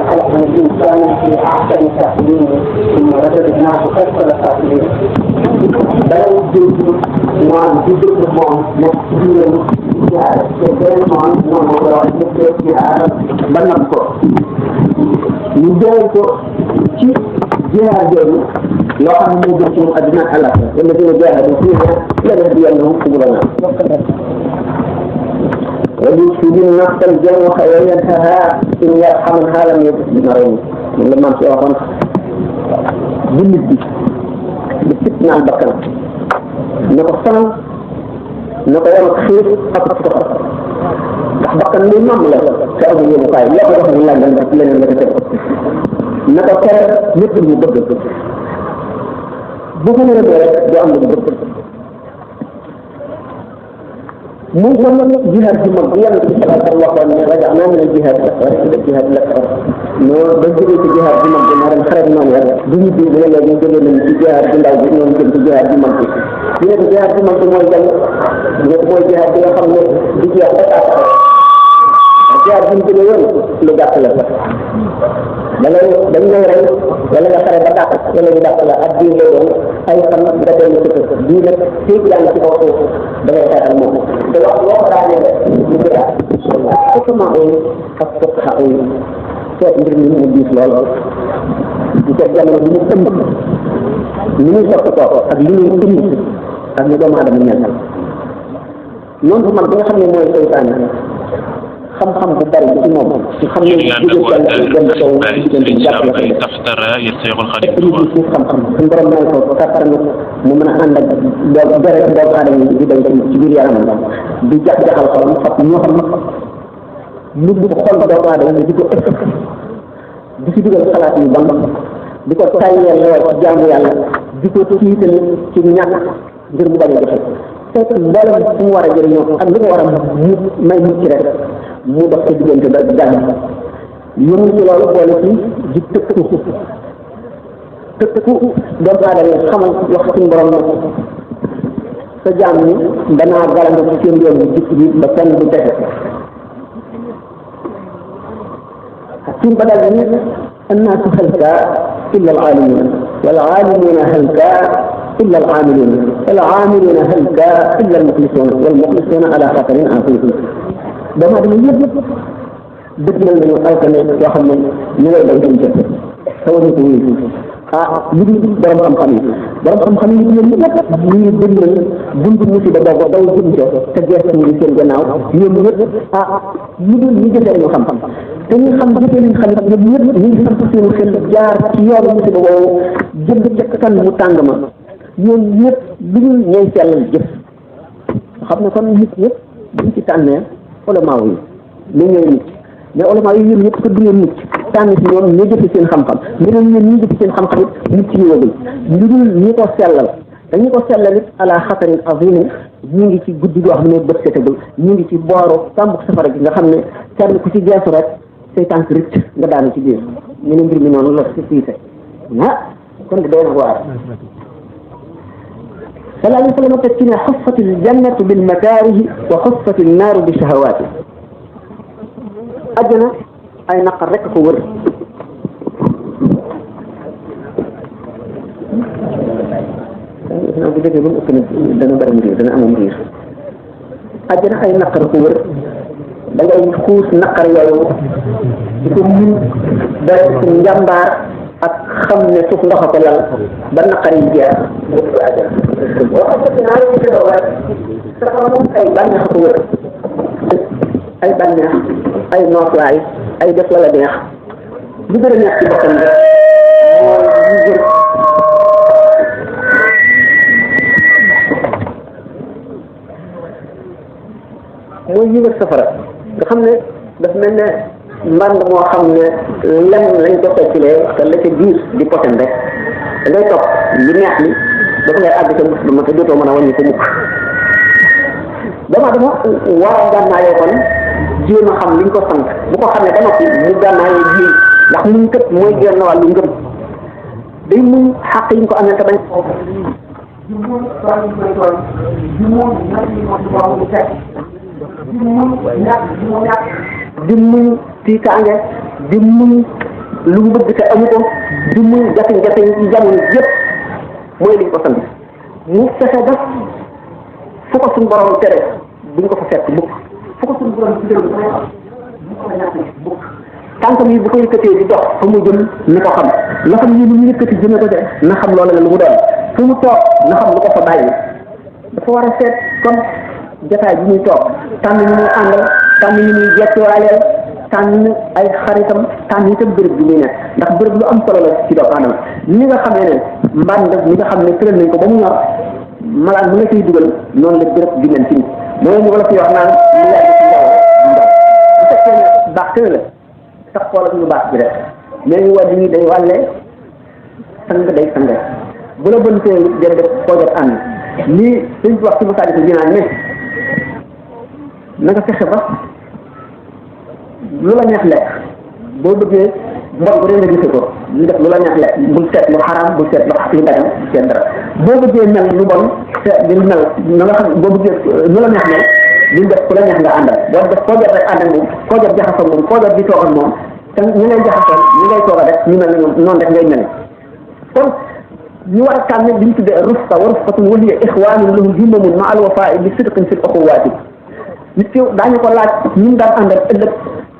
خلقنا الإنسان في أحسن تقويم ثم رددناه أسفل سافلين بل وجود نوع جزء مكتوب كثير نوع موضوع في عالم بنبكو نجايكو شيء جهة جديد لو كان موجود أدنى على الذين جاهدوا فيها لنهدينهم سبلنا ويشهد النفس الجنة وينتهى إن يرحمها لم يبقى مرين لما نشوفهم بالنسبة لفتنا البكرة نقصان نقوم خير أكثر بكرة من مملة كأبو يبقى لا بد من الله لن نتكلم نقصان مثل مبدل بكرة جاء مبدل ممكن جهاد المقيم الله أن رجعنا من الجهاد الجهاد الأكبر بنجري في جهاد المقيم هذا خرج من بنجي من الذي من الجهاد الله من الجهاد المقيم هنا الجهاد المقيم هو الجهاد اللي خلنا الجهاد الجهاد المقيم اللي داخله dañ lay rey wala nga xare ba dàq wala ñu dàq la ak diir lay doon ay fan nga dellu ci kër bii nag féeg yaa ngi ci kaw suuf da ngay xeex ak moom te wax boo ko daanee ñu koy ak fukkamaa oyu ak fukka oyu seet mbir mi mu diis lool di seet jamono bi ñu ëmb li ñuy sopp toog ak li ñuy ëmb ak ñu doomu aadama ñeel noonu bu mag bi nga xam ne mooy seytaane xam-xam bu bari ci moom ci xam ne xam-xam suñu borom may ko kattan mu mën a ànd ak deret doomu aadama yi di day ci biir yaramam di jax-jaxal xolam fab ñoo xam lu bu xol doomu aadama yi di ko ëpp di ci dugal xalaat yu bon di ko tayyeel loo ci jaamu yàlla di ko tiital ci ñàkk ngir mu bañ a joxe fekk mboolem fu mu war a jëriñoo ak li mu war a may nit ci rek mu dox ci diggante ba jàng yëngu ci loolu boole ci di tëkku doomu aadama yi xamal wax suñu borom nag sa jaam ñi danaa galandu ci seen yoon bi dikk bi ba kenn du defe suñ ba dal ni annaasu halka illa al aalimuun wal aalimuuna halka illa al aamiluun wal aamiluuna halka illa al muxlisuun wal muxlisuuna ala xatarin afiifin doomu aadama yëpp dëgg nañu alkane yoo xam ne ñu ngay day dañ jëf tawañu ko wuyu lu dul borom xam-xam yi ñoom ñëpp ñu ngi dëgg buntu musiba boobu daw jëm ca te gestu ñu seen gannaaw ñoom ñëpp lu dul ñu jëfee ñu xam-xam te ñu xam jëfee liñ xam ñoom ñëpp ñu ngi sant seen xel jaar ci yoonu musiba boobu jënd ca kan mu tàng ma ñoom ñëpp lu dul ñooy sellal jëf xam ne kon nit ñëpp buñ ci tànnee ulama yi ñu ñooy nit mais ulama yi yéen ñëpp ko du ngeen nit tànn ci ñoom ñu jëfe seen xam-xam ñeneen ñeen ñi jëfe seen xam-xam it nit ci yóbbul lu dul ñi ko sellal dañu ko sellal it ala xatarin azim ñu ngi ci guddi goo xam ne bët setagul ñu ngi ci booru tàmbuk safara gi nga xam ne kenn ku ci geesu rek say tànk ricc nga daanu ci biir ñu ne mbir mi noonu la si siise kon di doy na waar صلى الله عليه وسلم تكتنا حفت الجنة بالمكاره وحفت النار بشهواته أجنى أي نقرك فور أجنى أي نقر فور دعاي خوس نقر يوم يكون درس جنبار ak xam ne suuf ndox ko lal ba naqari jeex waxatu naa ñu ci doon rek dafa moom ay bànneex ko wër ay bànneex ay nooflaay ay def wala neex li gën a neex ci boppam rek mooy ñu jël mooy ñu nga safara nga xam ne daf mel ne mbànd moo xam ne lem lañ ko fekkilee te la ca biir di poten rek da ngay topp lu neex li dafa ngay àgg sa mus ma te dootoo mën a wàññi ko mukk dama war a gànnaayoo kon jéem a xam liñ ko sant bu ko xamee ba noppi mu gànnaayoo ji ndax muñ kët mooy genn wàllu ngëm day muñ xàq yi ñu ko amee te bañ ko di muñ tool yi koy tool di muñ ñax yi moo ci borom bu fekk di muñ ñàkk di mu ñàkk di muñ tiitaange di muñ lu mu bëgg te amu ko di muñ jafe-jafe yi ci jamono yëpp mooy liñ ko sant mu fexe ba fu ko suñ borom tere buñ ko fa fekk mukk fu ko suñ borom ci dëgg bu ko fa ñàkk mukk tànkam yi bu ko yëkkatee di dox fa mu jëm ni ko xam loo xam ni lu mu yëkkati jëme ko de na xam loola la lu mu doon fu mu toog na xam lu ko fa bàyyi dafa war a seet comme jotaay bi muy toog tànn ñu muy àndal tànn ñu muy jettiwaaleel tànn ay xaritam tànn itam béréb bi muy nekk ndax béréb lu am solo la ci doomu aadama ni nga xamee ne mbànd mi nga xam ne tëral nañ ko ba mu ñor malaan mu nga koy dugal noonu la béréb bi mel ci nit mooy ñu wala fi wax naan ñu yàgg ci ndaw bu fekkee ne baax tëna la sax xoolal ñu baax bi rek mais ñu wàll yi day wàlle sang day sange bu la bëntee dem def koo jot ànd lii suñ wax ci musaadi ko dinaan ne na nga fexe ba lu la neex lekk boo bëggee mbon bu dee nga gise ko ñu def lu la neex lekk bul seet lu xaraam bul seet lu dagan bul seet dara boo bëggee mel lu bon seet di mel na nga xam boo bëggee lu la neex mel duñ def ku la neex nga àndal boo def koo jot rek ànd ak moom koo jot jaxasoo moom koo jot di toog ak moom te ñu ngay jaxasoo ñu ngay toog a def ñu mel ne ñoom noonu def ngay mel kon ñu war a tànn li ñu tuddee rufqa wa rufqatun wa hiya ixwaanun lahum himmamun ma al wafaa'i bi sidqin fil uxuwaati nit ki daañu ko laaj ñu daan àndal ëllëg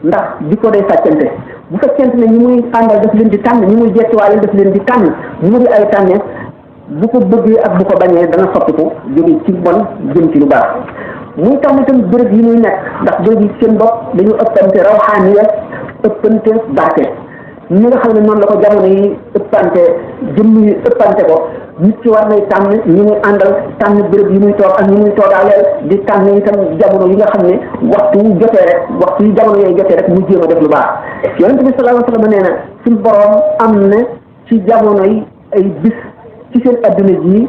ndax di ko day sàccante bu fekkente ne ñi muy àndal daf leen di tànn ñi muy jettiwaale daf leen di tànn mu di ay tànne bu ko bëggee ak bu ko bañee dana soppiku jóge ci bon jëm ci lu baax muy tànn itam bërëb yi muy nekk ndax bërëb yi seen bopp dañu ëppante rawxaaniya ëppante barke ñi nga xam ne noonu la ko jamono yi ëppante jëmm yi ëppante ko nit ki war nay tànn ñi muy àndal tànn béréb yi muy toog ak ñi muy toogaaleel di tànn itam jamono yi nga xam ne waxtu wu jotee rek waxtu yi jamono yooyu jotee rek mu jéem a def lu baax yonent bi sallallahu alayhi wa sallam nee na suñ boroom am na ci jamono yi ay bis ci seen adduna ji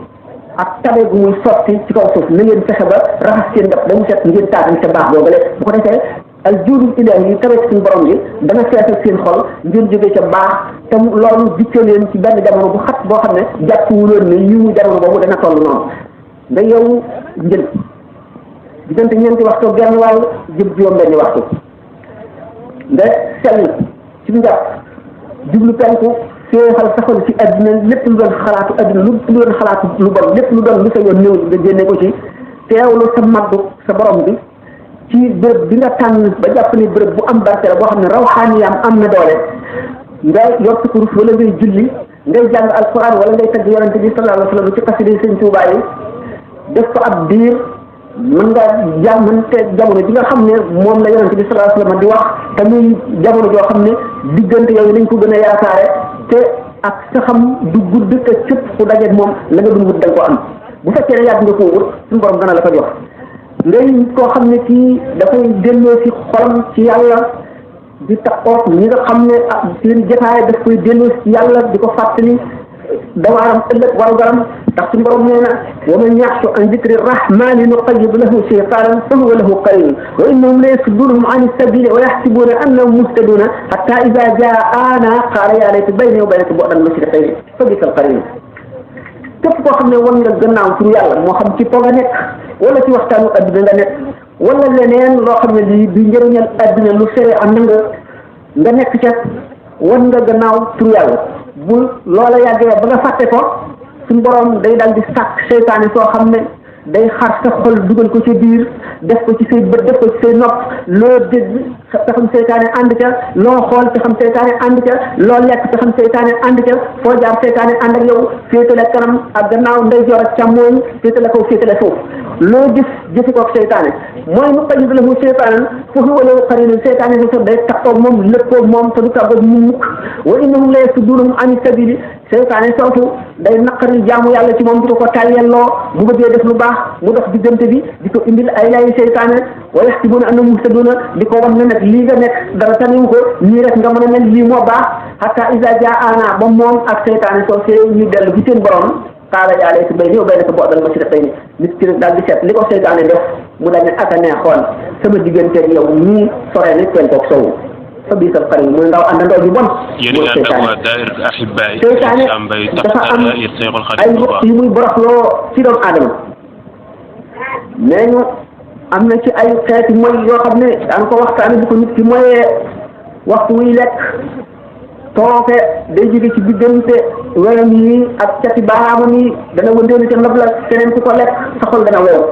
ak tabe gu muy sotti ci kaw suuf na ngeen fexe ba raxas seen ndab damu set ngeen taatan ca baax boobale bu ko defee al juudul ilaahi yi tabe suñu borom bi dana feesal seen xol ngeen jógee ca baax te loolu dikkee leen ci benn jamono bu xat boo xam ne jàppuwuloon ne yiwu jamono boobu dana toll noonu nga yow njël diggante ñeenti waxtu genn wàll jëm juróom benni waxtu nga sell ci njàpp jublu penku féexal saxal ci adduna lépp lu doon xalaatu adduna lu doon xalaatu lu bon lépp lu doon lu sa yoon néew nga génne ko ci teewlu sa maddu sa borom bi ci béréb bi nga tànn ba jàpp ni béréb bu am barke la boo xam ne rawxaaniyaam am na doole nga yor sa kurus wala ngay julli ngay jàng alquran wala ngay tagg yonente bi sallallahu alayhi wa sallam ci xasida sëñ Tuubaa yi def ko ab diir mën nga jàmmante jamono ji nga xam ne moom la yonente bi sallallahu alayhi wa sallam di wax te muy jamono joo xam ne diggante yooyu lañ ko gën a yaakaare te ak sa xam du gudd te cëpp ku dajeeg moom la nga dul wut da nga ko am bu fekkee ne yàgg nga koo wut suñu borom dana la ko jox ngay koo xam ne kii dafay delloo si xolam ci yàlla di taxaw ñi nga xam ne ak seen jotaay daf koy delloo si yàlla di ko fàttali dawaaram ëllëg waru garam ndax suñu borom nee na wa man yaxshu an dikri rahmani nuqayyid lahu shaytanan fa huwa lahu qarin wa innahum la yasuddunahum an sabili wa yaxsibuna annahum muhtaduna hatta ida jaana qaala ya layta bayni wa baynaka bu'dan mashriqayni fa bisa al-qarin képp koo xam ne wan nga gannaaw pour yàlla moo xam ci toog a nekk wala ci waxtaanu adduna nga nekk wala leneen loo xam ne lii di njëriñal adduna lu sere am na nga nekk ca wan nga gannaaw pour yàlla bu loola yàggee ba nga fàtte ko suñu borom day dal di sàkk seytaane soo xam ne day xar sa xol dugal ko ci biir def ko ci say bët def ko ci say nopp loo dégg te xam seytaane ànd ca loo xool te xam seytaane ànd ca loo lekk te xam seytaane ànd ca foo jaar seytaane ànd ak yow féetale kanam ak gannaaw ndeyjoor ak càmmooñ féetale kaw féetale suuf loo jëfi ko ak seytaane mooy mu qayyid lahu seytaanan fa huwa lahu qariin seytaane sa day taxaw moom léppoo moom te du tàggoog mu mukk wa innahum la yasuddunahum ani sabili seytaane soosu day naqari jaamu yàlla ci moom di ko tàyyelloo bu bëggee def lu baax mu dox diggante bi di ko indil ay lay seytaane wa yaxsibuuna annahum muhtaduna di ko wan ne nag lii nga nekk dara taniwu ko nii rek nga mën a mel lii moo baax hatta iza jaa'ana ba moom ak seytaane soo see ñu dellu ci seen borom qaala yaa layta baynii wa baynaka bu'dal mashriqayni nit ki daal di seet li ko seytaane def mu daal ne aka neexoon sama digganteeg yow nii sore ni penkook sowu fa bii sa xarit muy ndaw àndandoo ju bon. mooy seytaane dafa am ay waxtu yu muy boroxloo ci doomu aadama nee ñu am na ci ay xeeti mooy yoo xam ne daan ko waxtaane bu ko nit ki mooyee waxtu wuy lekk tooke day jóge ci diggante wéram yi ak cati baaraamam yi dana wëndeelu ca ndab la keneen ku ko lekk sa xol dana weew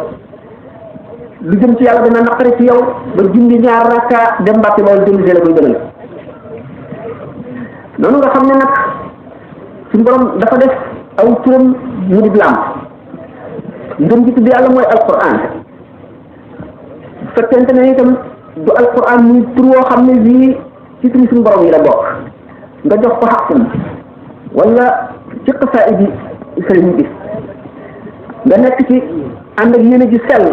lu jëm ci yàlla dana naqari ci yow ba julli ñaar rakka dem mbàkke bawol jënd la koy gënal noonu nga xam ne nag suñu borom dafa def aw turam mu di lam ngëm gi tudd yàlla mooy alquran fekkente ne itam du alquran muy tur woo xam ne bii ci turi suñu borom yi la bokk nga jox ko xaqum wala ci xasaayid yi sëriñ bi nga nekk ci ànd ak yéene ji sell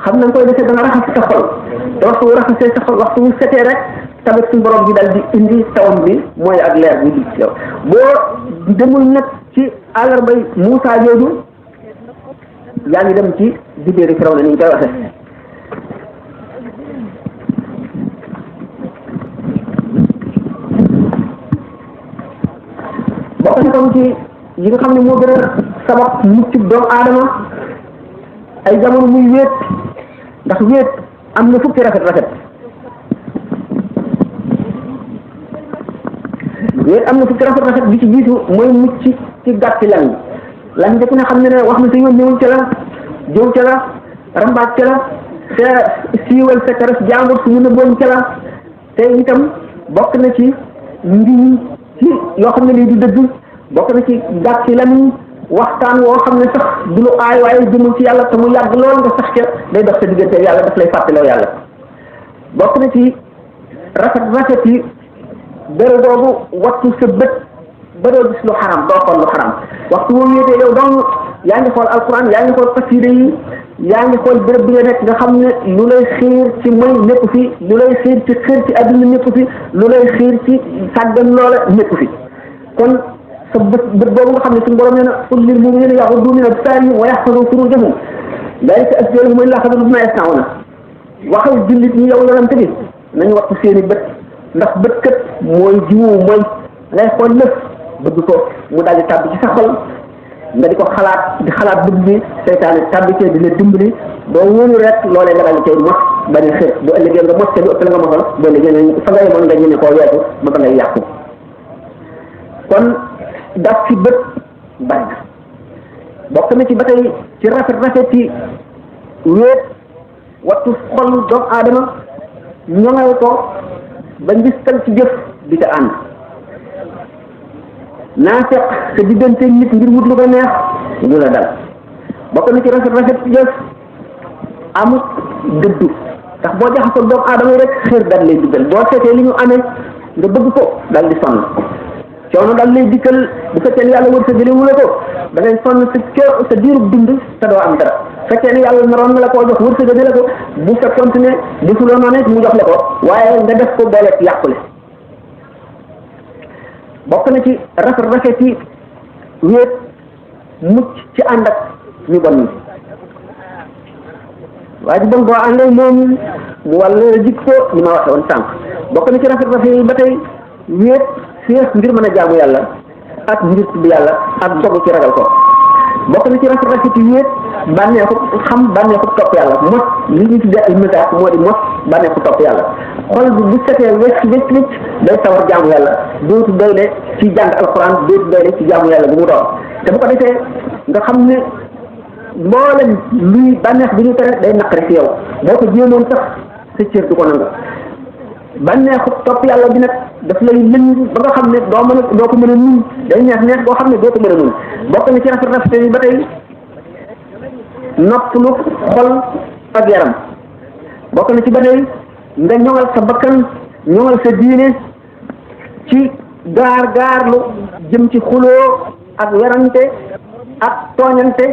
xam na nga koy defee da nga raxas sa xol te waxtu wu raxasee sa xol waxtu wu setee rek tamit suñu borom bi dal di indi tawam bi mooy ak leer bi di ci yow boo demul nag ci àllarbay Muusaa jooju yaa ngi dem ci dibéeri Firawna ni ñu koy waxee bokk na tam ci yi nga xam ne moo gën a sabab mucc doomu aadama ay jamono muy wéet ndax wéet am na fukki rafet wéet am na fukki rafet bi ci jiitu mooy mucc ci gàtti lan njëkk na xam ne wax na sa yoon ñëwul ca la jëw ca la rambaaj ca la te siiwal sa karas jàmbur su ñu nëbboon ca la te itam bokk na ci ngiñ ci yoo xam ne lii du dëgg bokk na ci gàtti lan waxtaan woo xam ne sax du lu aay waaye jëmul ci yàlla te mu yàgg lool nga sax ca day dox sa diggante yàlla daf lay fàttaloo yàlla bokk na ci rafet yi béréb boobu wattu sa bët ba doo gis lu xaram doo xool lu xaram waxtu boo wéetee yow donc yaa ngi xool alquran yaa ngi xool xasida yi yaa ngi xool béréb bi nga nekk nga xam ne lu lay xiir ci moy nekku fi lu lay xiir ci xër ci adduna nekku fi lu lay xiir ci sàggan loola nekku fi kon sa bët boobu nga xam ne suñu borom nee na qul lil mu'minina yaghuddu min absarihim wa yahfazu furujahum daalika azkaa lahum illaa xabiirun bimaa yasna'uun waxal jullit ñi yow yonante bi nañu wattu seeni bët ndax bët kat mooy jiwu mooy ngay xool lépp bëgg ko mu daal di tàbbi ci sa xol nga di ko xalaat di xalaat bëgg bi seytaane tàbbi cee di la dimbali doo wóolu rek loolee nga daal di cay mos ba di xër bu ëllëgee nga mos te lu ëpp la nga mosal bu ëllëgee fa nga yemoon nga ñeme koo weesu ba ba ngay yàqu kon daf ci bët bari na bokk na ci ba tey ci rafet yi wéet wattu xol doomu aadama ñoŋal ko ba ngistal ci jëf di ca ànd naa fekk sa diggante nit ngir wut lu ko neex du la dal bokk na ci rafet ci jëf amut dëddu ndax boo jaxasoo doomu aadama yi rek xër daal lay diggal boo seetee li ñu amee nga bëgg ko dal di sonn coono daal lay dikkal bu fekkee ne yàlla wër sa jëlee wu la ko da ngay sonn sa diirub dund te doo am dara fekkee ne yàlla naroon na la koo jox wër sa jëlee la ko bu fekkoon ne defuloo noonu mu jox la ko waaye nga def ko booleeg yàqule bokk na ci rafet yi wéet mucc ci ànd ak ñu bon ñi waaye ji bon boo àndee moom mu wàll jikko ni ma waxe woon sànq bokk na ci rafet yi ba tey wéet féex ngir mën a jaamu yàlla ak ngir tudd yàlla ak dogu ci ragal ko bokk na ci rafet yi wéet bànneexu xam bànneexu topp yàlla mos li ñu tuddee ay mésages moo di mos bànneexu topp yàlla xol bi bu setee wecc day sawar jaamu yàlla dootu doyle ci jàng alxuraan dootu doyle ci jaamu yàlla bu mu doon te bu ko defee nga xam ne mboolem luy bànneex bi ñu tere day naqari ci yow boo ko jéemoon sax sa cër du ko nangu bànneexu topp yàlla bi nag daf lay lëng ba nga xam ne doo ko mën a nun day neex boo xam ne doo ko mën a nun bokk na ci rafet yi ba tey noppalu xol ak yaram bokk na ci ba tey nga ñoŋal sa bakkan ñoŋal sa diine ci gaar-gaarlu jëm ci xuloo ak werante ak tooñante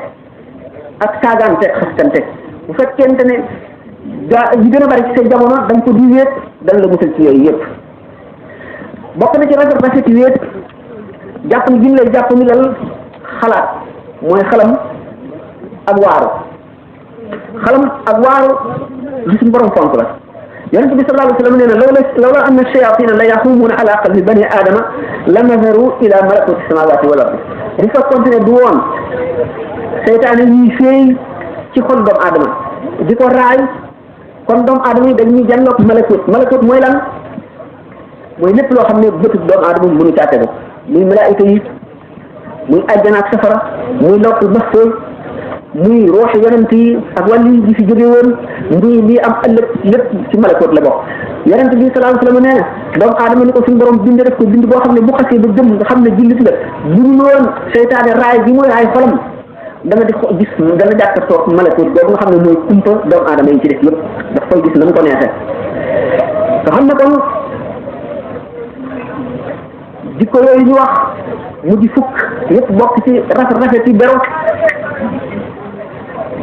ak saagante xastante bu fekkente ne yi gën a bari ci sa jamono dañ ko di wéet dañ la musal ci yooyu yëpp bokk na ci rafet ci wéet jàpp ni lay jàpp ni lal xalaat mooy xalam ak waaru li suñu borom fonk la yonent bi sallallahu alayhi wa sallam nee na lawla anna shayatina la yaxumuuna ala qalbi bani aadama la nazaru ila malakuti samawati wal ardi bu fekkoonte ne du woon seytaane ñuy féey ci xol doomu aadama di ko raay kon doomu aadama yi dañuy jànloog malakut mooy lan mooy lépp loo xam ne bëtut doomu aadama mënu caate ko muy malaayika yi muy àjjana ak safara muy lawhul mahfuus muy rooxi yonent yi ak wàllu yi fi jóge woon muy lii am ëllëg lépp ci malakoot la bokk yonent bi sallallahu alayhi wa sallam nee na doomu aadama ni ko suñu borom bind def ko bind boo xam ne bu xasee ba gëm nga xam ne jullit la bu ñu woon seytaane raay bi mooy raay xolam dana di gis dana jàkkaarloo malakoot boobu nga xam ne mooy kumpa doomu aadama yi ci def yëpp daf koy gis na mu ko neexee nga xam ne kon jikko yooyu ñu wax mu di fukk yëpp bokk ci rafet yi beru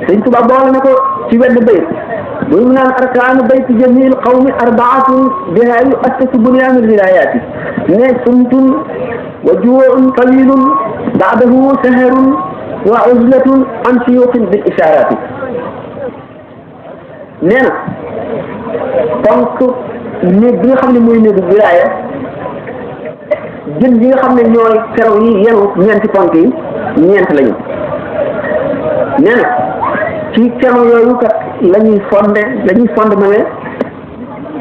sëñ Tuba boole na ko ci wenn bayt bu mu naan arkaanu bayt jamil qawmi arbaatun biha yuassasu bunyaanu wilayaati ne sumtun wa juu'un qalilun ba'dahu saharun wa uzlatun an suyuqin bil ishaaraati nee na donc néeg bi nga xam ne mooy néegu wilaaya jën yi nga xam ne ñooy keraw yi yenu ñeenti ponk yi ñeent lañu nee na ci keraw yooyu kat la ñuy fondé ma ne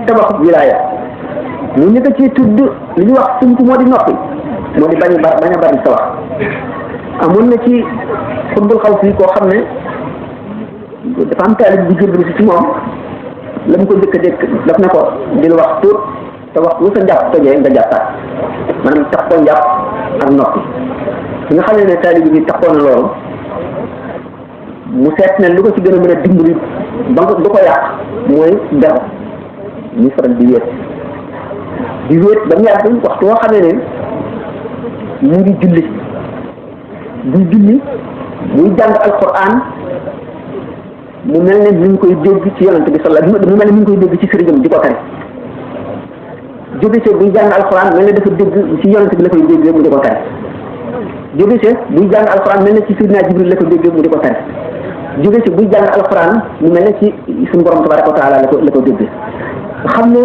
tabaxu wilaaya mu ñu ko ci tudd li ñuy wax sumtu moo di noppi moo di bañ a bari sa wax amoon na ci xutbul xaw fii koo xam ne dafa am taalib bu jël si ci moom la mu ko njëkk a dégg daf ne ko dil wax tuut te waxtu sa njàpp tojee nga jàppaat maanaam tax koo njàpp ak noppi fi nga xam ne taalib bi taxoon na loolu mu seet ne lu ko ci gën a mën a dimbali ba du ko yàq mooy beru muy faral di wéet ba mu yàgg waxtu woo xamee ne mu ngi julli muy jàng alquran mu mel ne mi ngi koy dégg ci yonent bi sallallahu mu mel ne mi ngi koy dégg ci sëriñam di ko tari jóge ci buy jàng alquran mel ne dafa dégg ci yonent bi la koy dégg mu di ko tari jóge ci buy jàng alquran mel ne ci Sidina Jibril la ko dégg mu di ko tari jóge ci buy jàng alquran mu mel ne ci suñu borom tabaraka wa taala la ko dégg xam ne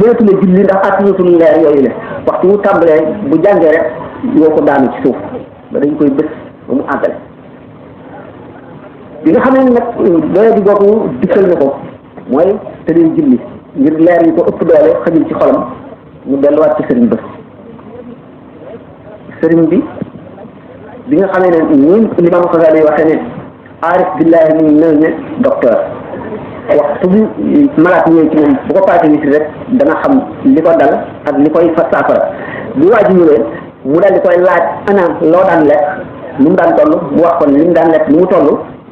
léetu la julli ndax atinatul leer yooyu la waxtu wu tàmbalee bu jàngee rek yoo ko daanu ci suuf ba dañ koy bës ba mu àggale bi nga xam ne nag doole di googu dikkal na ko mooy te day julli ngir leer yi ko ëpp doole xajul ci xolam mu delluwaat ci sëriñ ba sëriñ bi nga xamee ne ñun Imam Xasaali waxee ne aarif billahi ni mel ne docteur waxtu bi malaat ñëwee ci moom bu ko paase wisi rek dana xam li ko dal ak li koy fa saafara bi waa ji ñëwee mu dal di koy laaj ana loo daan lekk lu mu daan toll mu wax ko ne li mu daan lekk lu mu toll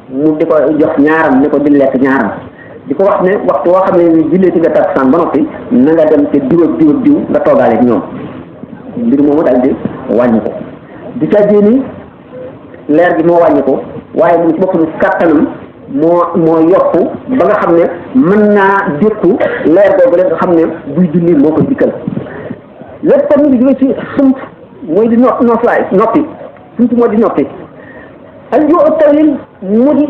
mu di ko jox ñaaram ne ko di lekk ñaaram di ko wax ne waxtu woo xam ne ni jullee ci nga takkusaan ba noppi na nga dem te diw ak diw nga toogaale ak ñoom mbir moomu daal di wàññi ko di ca jéeni leer gi moo wàññi ko waaye mu ci boppam kàttanam moo yokku ba nga xam ne mën naa dékku leer boobu rek nga xam ne buy julli moo ko dikkal lépp comme ngi jóge ci sumt mooy di noppi sumt moo di noppi al ju tawil mu di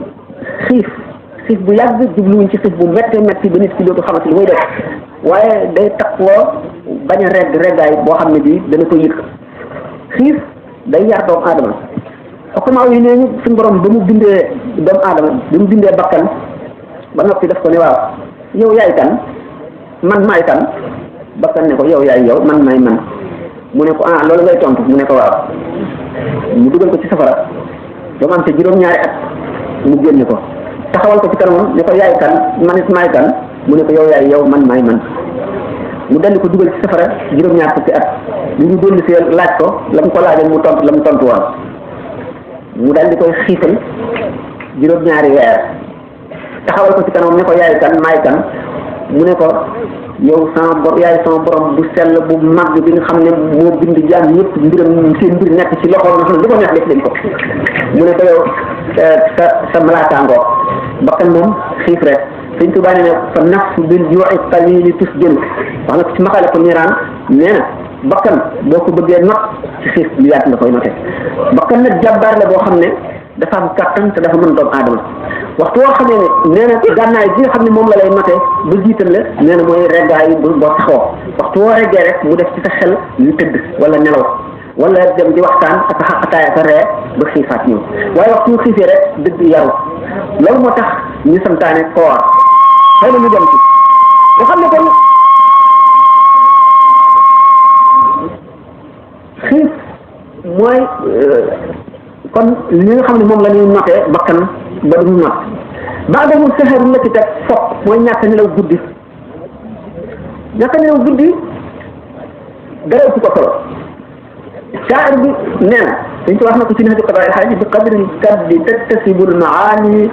xiif bu yàgg jubluwuñ ci xiif bu méttee métti ba nit ki dootu xamante li muy def waaye day takkoo bañ a reggaay boo xam ne bii dana ko yëg xiif day yar doomu aadama xokkamaa yi nee ñu suñu borom ba mu bindee doomu aadama ba mu bindee bakkan ba noppi daf ko ne waaw yow yaay kan man maay kan bakkan ne ko yow yaay yow man maay man mu ne ko loolu ngay tontu mu ne ko waaw mu dugal ko ci safara ba mu am te juróom-ñaari at mu génne ko taxawal ko ci kanamam ne ko yaay kan man it maay kan mu ne ko yow yaay yow man maay man mu daldi ko dugal ci safara juróom-ñaar fukki at li ñu dellu si laaj ko la mu ko laajoon mu tontu la mu tontu woon mu daldi koy xiifal juróom-ñaari weer taxawal ko ci kanam ne ko yaay kan maay kan mu ne ko yow sama borom yaay sama borom bu sell bu mag bi nga xam ne moo bind jaam ñëpp mbiram seen mbir nekk ci loxo nga xam ne lu ko neex def dañ ko mu ne ko yow sa malaataangoo bakkan moom xiif rek Sëñ Tuubaa nee na fa nafsu bil juu'i qalili tusjën wax na ko ci maxale ko niiraan nee na bakkan boo ko bëggee not ci xiif lu yaatu nga koy note bakkan nag jàmbaar la boo xam ne dafa am kàttan te dafa mën doomu aadama waxtu woo xamee ne nee na gànnaay bi nga xam ne moom la lay note ba jiital la nee na mooy reggaay boo taxoo waxtu woo reggee rek mu def ci sa xel ñu tëdd wala nelaw wala dem di waxtaan ak xaqataay ak ree ba xiifaat ñëw waaye waxtu mu xiifee rek dëgg yaru loolu moo tax ñu santaane koor xëy na ñu dem ci nga xam ne kon xiif mooy kon li nga xam ne moom la ñuy notee bakkan ba du ñu not ba demul sexeeru la ci teg fopp mooy ñàkk nelaw guddi ñàkk nelaw guddi dara ëpp ko solo shaa'ir bi nee na dañ ko wax na ko ci Nahju Qadaa'il Haaj bi qadri kaddi taktasibul maani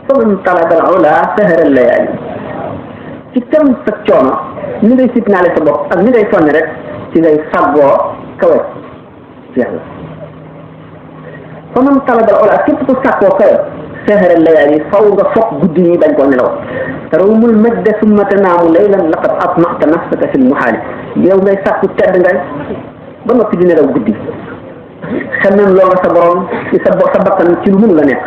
faman talaba al-ula sahara al-layaali ci tam sa coono ni ngay fitnaale sa bopp ak ni ngay sonn rek ci ngay fàggoo kawe yàlla faman talaba al-ula képp ku sàkkoo kawe sahara al-layaali faw nga foog guddi yi bañ koo nelaw tarawmul majda summa tanaamu laylan laqad atma'ta nafsaka fil muhaali yow ngay sàkku tedd nga ba noppi di nelaw guddi xam nañ loo nga sa borom ci sa bakkan ci lu mënu la nekk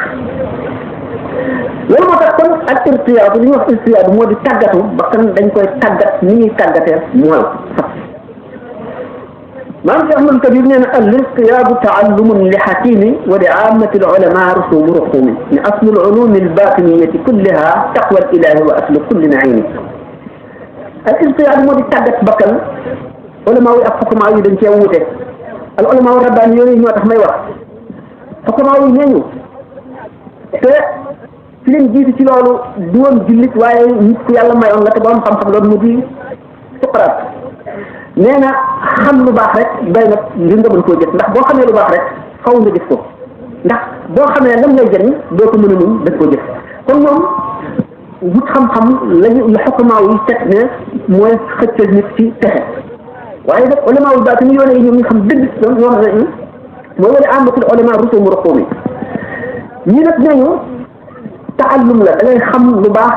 loolu moo tax kon ak irtiyaadu li ñuy wax irtiyaadu moo di tàggatu bakkan dañ koy tàggat ni ñuy tàggatee mooy sax maanaam Cheikh Ahmadul Kabir nee na al irtiyaadu taallumun li xakimi wa li aamati al ulama rusumu ruxumi ne aslu al ulumi al batiniyati kulliha taqwa al ilahi wa aslu kulli naimi al irtiyaadu moo di tàggat bakkan ulama yi ak fuqamaa yi dañ cee wuute al ulama rabbaani yooyu ñoo tax may wax fuqamaa yi nee ñu te ci leen jiitu ci loolu du woon jullit waaye nit ku yàlla mayoon la te borom xam-xam loolu mu di Suqraat nee na xam lu baax rek doy na ngir nga mën koo jëf ndax boo xamee lu baax rek faw nga jëf ko ndax boo xamee lam lay jëriñ doo ko mën a muñ dañ koo jëf kon ñoom wut xam-xam lañu la fuqamaa yi teg ne mooy xëccal nit ci texe waaye nag ulama ul baatini yoone yi ñoom ñu xam dëgg ñoo xam ne moo wala amatul ulama rusumu ruqumi ñi nag nañu taallum la da ngay xam lu baax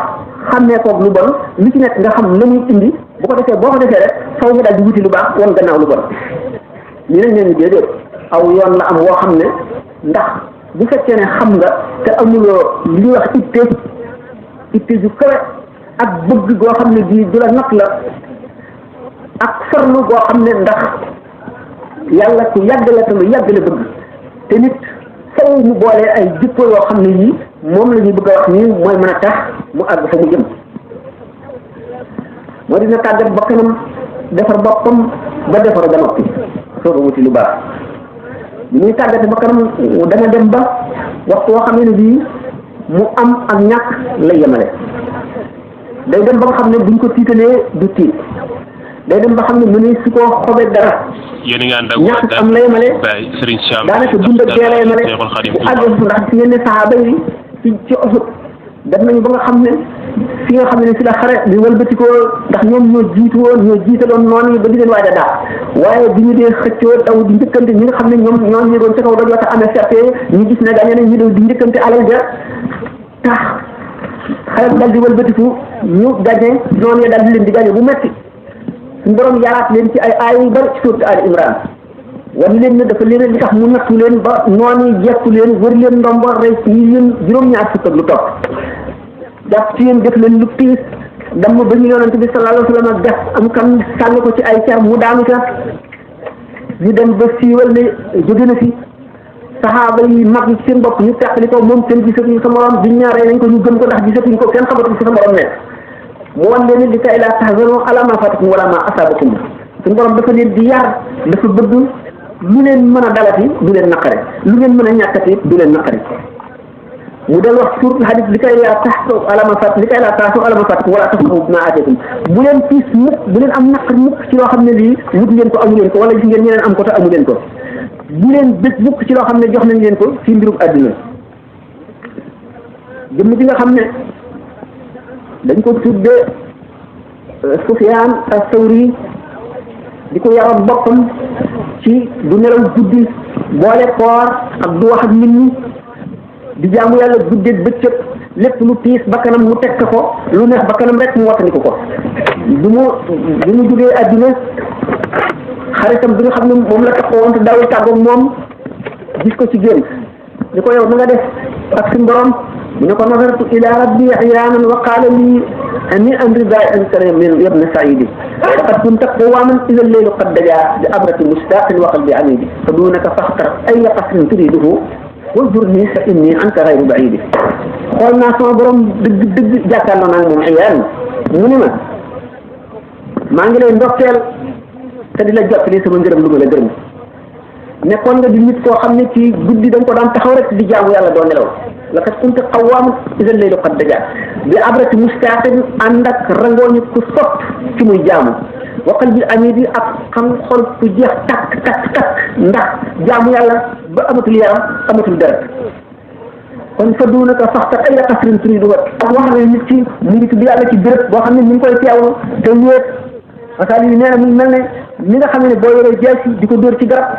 xàmmee koog lu bon lu ci nekk nga xam la muy indi bu ko defee boo ko defee rek faw nga daal di wuti lu baax wan gannaaw lu bon ñi nañ leen déedéet aw yoon la am woo xam ne ndax bu fekkee ne xam nga te amuloo li ñuy wax itte ju kawe ak bëgg goo xam ne bii du la nat la ak farlu boo xam ne ndax yàlla ku yàgg la te lu yàgg la bëgg te nit faw mu boole ay jikko yoo xam ne yii moom la ñuy bëgg a wax nii mooy mën a tax mu àgg fa mu jëm moo dina tàggat ba kanam defar boppam ba defaru ba noppi soo ko wuti lu baax bi muy tàggate ba kanam dana dem ba waxtu woo xam ne bii mu am ak ñàkk lay yemale day dem ba nga xam ne buñ ko tiitalee du tiit day dem ba xam ne mënuñ su ko xobee dara. yéen a ngi ànd ak ñàkk am la yemale. Serigne Sam daanaka dund ak dee la yemale bu àgg ndax si ngeen ne saxaaba yi ci Uhud dem nañu ba nga xam ne fi nga xam ne si la xare di wëlbatikoo ndax ñoom ñoo jiitu woon ñoo jiitaloon noonu yi ba di leen waaj a daax waaye bi ñu dee xëccoo daw di njëkkante ñi nga xam ne ñoom ñoo yëgoon ca kaw doj la amee ferte ñu gis ne gañe nañ ñu daw di njëkkante alal ja tax xare dal di wëlbatiku ñu gañe noonu ya dal di leen di gañe bu metti suñu borom yaraat leen ci ay aay yu bari ci surat Ali Imran wan leen ne dafa leen li tax mu nattu leen ba noonu yi jekku leen wër leen ndomba rey yi leen juróom-ñaar fukk ak lu topp jàpp ci yéen def leen lu tiis damm ba ñu yonante bi sallallahu alayhi wa sallam def am kan sànni ko ci ay car mu daanu ca ñu dem ba siiwal ne jóge na fi saxaaba yi mag yi seen bopp ñu teqali ko moom kenn gisatuñu sa morom bi ñaaree nañ ko ñu gëm ko ndax gisatuñu ko kenn xamatuñ ci sa morom ne mu wan leen li kay laa tahzanu ala ma fatakum wala ma asabakum suñu borom dafa leen di yar dafa bëgg lu leen mën a dalati du leen naqare lu ngeen mën a ñàkkati du leen naqare mu del wax suuratul Hadiid li kay laa tahsu ala ma fat li kay laa tahsu ala ma fatakum wala tafrahu bima aataakum bu leen tiis mukk bu leen am naqar mukk ci loo xam ne lii wut ngeen ko amu leen ko wala gis ngeen ñeneen am ko te amu leen ko bu leen bés mukk ci loo xam ne jox nañ leen ko ci mbirum àddina jëmm ji nga xam ne dañ ko tuddee Sufyaan as-Sawri di ko yaroon boppam ci du nelaw guddi boole koor ak du wax ak nit ñi di jaamu yàlla guddeeg bëccëg lépp lu tiis bakkanam mu teg ko lu neex bakkanam rek mu wattandiku ko du mu jógee àddina xaritam bi nga xam ne moom la taxawoon te daawul tàggoog moom gis ko ci génn di ko yow na nga def ak suñu borom mu ne ko nazartu ila rabbi iyaanan wa qaala lii ani amri daay an kare min yabna saidi laqad kunta qawaaman ida leylu qad dajaa bi abrati mustaqin wa qalbi amidi fa dunaka faxtar ay qasrin turiduhu wazurni fa inni anka gayru baidi xool naa sama borom dëgg jàkkaarloo naa moom iyaan mu ne ma maa ngi lay ndokkeel te di la jottali sama ngërëm lu ma la gërëm nekkoon nga di nit koo xam ne ci guddi da nga ko daan taxaw rek di jaamu yàlla doo nelaw laqad kunta qawwaaman iza laylu qad dajaa bi abrati mustaqin ànd ak rangooñu ku sopp ci muy jaamu wa qalbi amidi ak xam xol ku jeex takk ndax jaamu yàlla ba amatul yaram amatul deret kon fa duunaka faxtar ay qasrin turiidu wax na nit ki mu ngi tudd yàlla ci béréb boo xam ne mi ngi koy teewlu te wéet masaal yi nee na mu mel ne ni nga xam ne boo yoree jees yi di ko dóor ci garab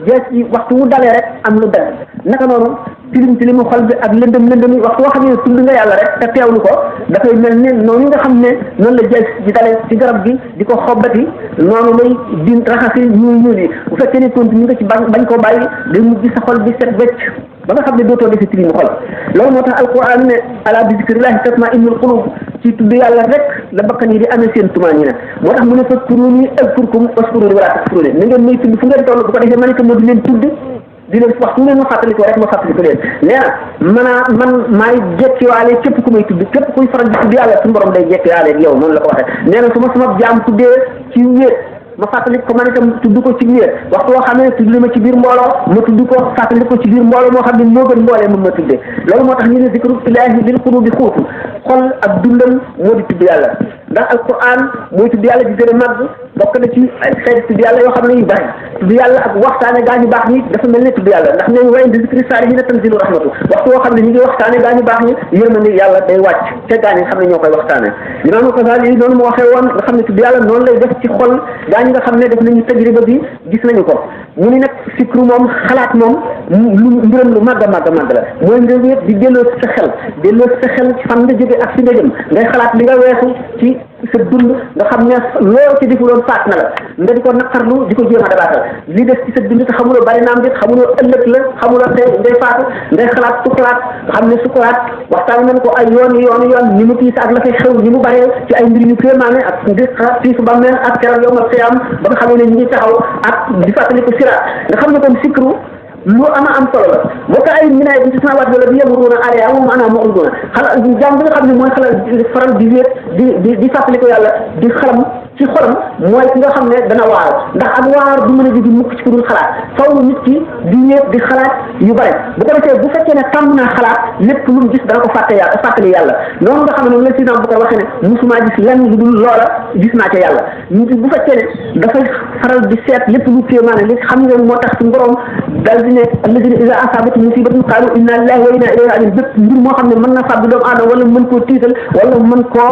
jees yi waxtu wu dalee rek am lu dal naka noonu tilim xol bi ak lëndëm yi waxtu woo xam ne tudd nga yàlla rek te teewlu ko dafay mel ne noonu nga xam ne noonu la jees di dalee ci garab gi di ko xobbati noonu lay din raxasi ñuul yi bu fekkee ne continue nga ci bañ koo bàyyi day mujj sa xol bi set wecc ba nga xam ne dootoo defi tilim xol loolu moo tax alquran ne ala bi zikrillahi tatma'innul qulub ci tudd yàlla rek la bakkan yi di amee seen tumaanina moo tax mu ne fazkuruni azkurkum washkuruni wala takfuruni na ngeen may tudd fu ngeen toll bu ko defee man itam ma di leen tudd di leen wax fu ngeen ma fàttali ko rek ma fàttali ko leen nee na man maay jekkiwaale képp ku may tudd képp kuy faral di tudd yàlla suñu borom day jekkiwaale ak yow noonu la ko waxee nee na su ma sama jaam tuddee ci wéet ma fàttali ko man itam tudd ko ci biir waxtu woo xam ne tudd ma ci biir mbooloo ma tudd ko fàttali ko ci biir mbooloo moo xam ne moo gën mboolee moom ma tuddee loolu moo tax ñu ne zikru ilaahi lil qulubi xuutu xol ak dundam moo di tudd yàlla ndax alquran mooy tudd yàlla ji gën a màgg bokk na ci ay xeeti tudd yàlla yoo xam ne yu bari tudd yàlla ak waxtaane gaa ñu baax ñi dafa mel ne tudd yàlla ndax ne wa inda zikri saalihiina tanzilu rahmatu waxtu woo xam ne ñu ngi waxtaane gaa ñu baax ñi yërmande yàlla day wàcc te gaa ñi nga xam ne ñoo koy waxtaane imaam Xasaali noonu mu waxee woon nga xam ne tudd yàlla noonu lay def ci xol gaa ñi nga xam ne def nañu tajriba bi gis nañu ko mu ni nag fikru moom xalaat moom lu mbiram lu màgg a màgg la mooy nga wéet di delloo sa xel ci fan nga jóge ak fi nga jëm ngay xalaat li nga weesu ci sa dund nga xam ne loolu ci defuloon faat na la nga di ko naqarlu di ko jéem a dabaatal li des ci sa dund te xamuloo bari naam dit xamuloo ëllëg la xamuloo tey ngay faatu ngay xalaat sukuraat nga xam ne sukuraat waxtaan nañ ko ay yoon ni mu tiis ak la fay xew ni mu baree ci ay mbir yu kéemaane ak di xalaat tiisu bàmmeel ak keroog yawmal qiyaam ba nga xamee ne ñu ngi taxaw ak di fàttali ko siraat nga xam ne kon sikru lu am solo la boo ko ay minaay bi ci samaawaat wala bi yamuruna alayha wa hum anhaa mu'ridun xala jàmm bi nga xam ne mooy xala faral di wéet di fàttali ko yàlla di xalam ci xolam mooy ki nga xam ne dana waar ndax ak waar du mën a jóge mukk ci ku dul xalaat faw nit ki di wéet di xalaat yu bare bu ko defee bu fekkee ne tàmm naa xalaat lépp lu mu gis dana ko fàttali yàlla noonu nga xam ne moom la sidna bu ko waxee ne musuma gis lenn lu dul loola gis naa ca yàlla nit bu fekkee ne dafay faral di seet lépp lu kéemaane li xam nga moo tax suñu borom dal di ne alladina ida asabatu musibatun qaalu inna lillahi wa inna ilayhi rajiun bépp mbir moo xam ne mën na fàbbi doomu aadama wala mën koo tiital wala mën koo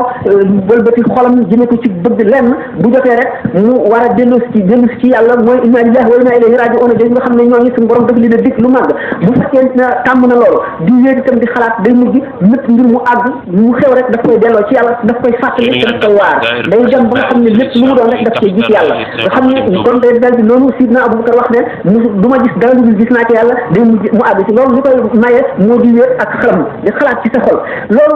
wëlbati xolam jëme ko ci bëgg lenn bu jotee rek mu war a dellu ci yàlla mooy inna lillahi wa inna ilayhi rajiun nga xam ne ñooñu suñu borom daf leen a dig lu màgg bu fekkee tàmm na loolu di wéet itam di xalaat day mujj mépp mbir mu àgg mu xew rek daf koy delloo ci yàlla daf koy fàttali te daf koy waar day dem ba nga xam ne lépp lu mu doon rek daf koy gis yàlla nga xam ne kon day dal di noonu sidna Abubakar wax ne du ma gis dara lu gis naa ci yàlla day mujj mu àgg ci loolu li koy maye moo di wéet ak xalam di xalaat ci sa xol loolu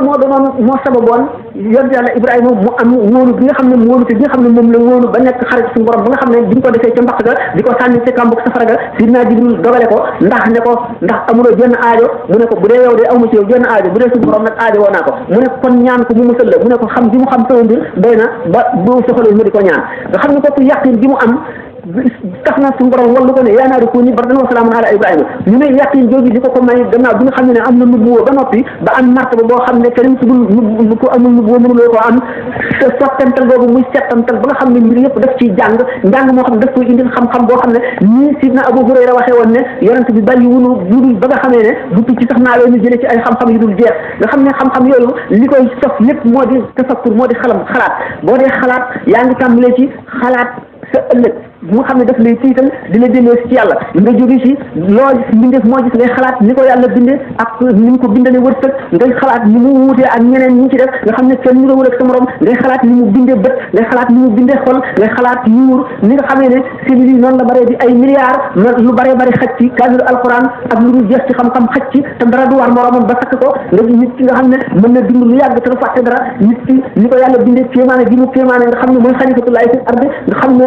moo sababoon yonent yàlla Ibrahima mu am wóolu bi nga xam ne wóolu te bi nga xam ne moom la wóolu ba nekk xarit suñu borom ba nga xam ne bi ñu ko defee ca mbaq ga di ko sànni ca kàmbug safara ga sidna Jibril dogale ko ndax amuloo jenn aajo mu ne ko bu dee yow de amu ci yow jenn aajo bu dee suñu borom nag aajo woo naa ko mu ne kon ñaan ko mu musal la mu ne ko xam bi mu xam sama mbir doy na ba bu soxla ma di ko ñaan nga xam ne kooku yàqin bi mu am tax na suñu borom wallu ko ne yaa naaru kuuni bardan wa salaamun ala Ibrahima ñu ne yaqin jooju di ko may gannaaw bi nga xam ne am na nubuwa ba noppi ba am martaba boo xam ne kenn sugul ko amul nubuwa mënuloo ko am sottantal boobu muy settantal ba nga xam ne mbir yëpp daf ciy jàng moo xam ne daf koy indil xam-xam boo xam ne nii sidna Abu Hurayra waxee woon ne yonent bi bàyyi wunu budul ba nga xamee ne bu picc sax naawee ñu jëlee ci ay xam-xam yu dul jeex nga xam ne xam-xam yooyu li koy sos lépp moo di tafakkur moo di xalaat boo dee xalaat yaa ngi tàmbalee ci xalaat sa ëllëg bu nga xam ne daf lay tiital di la delloo ci yàlla nga jóge ci loo gis mbindeef moo gis ngay xalaat ni ko yàlla bindee ak ni mu ko bindalee wërsëg ngay xalaat ni mu wuutee ak ñeneen ñi ci def nga xam ne kenn ñu wul ak sa morom ngay xalaat ni mu bindee bët ngay xalaat ni mu bindee xol ngay xalaat yuur ni nga xamee ne cellules yi noonu la baree di ay milliards lu baree bari xaj ci kaamilu alquran ak lu dul jeex ci xam-xam xaj ci te dara du war moromam ba sakk ko nga nit ki nga xam ne mën na dund lu yàgg te du fàtte dara nit ki ni ko yàlla bindee kéemaane gi mu kéemaane nga xam ne mooy xalifatullahi fil ardi nga xam ne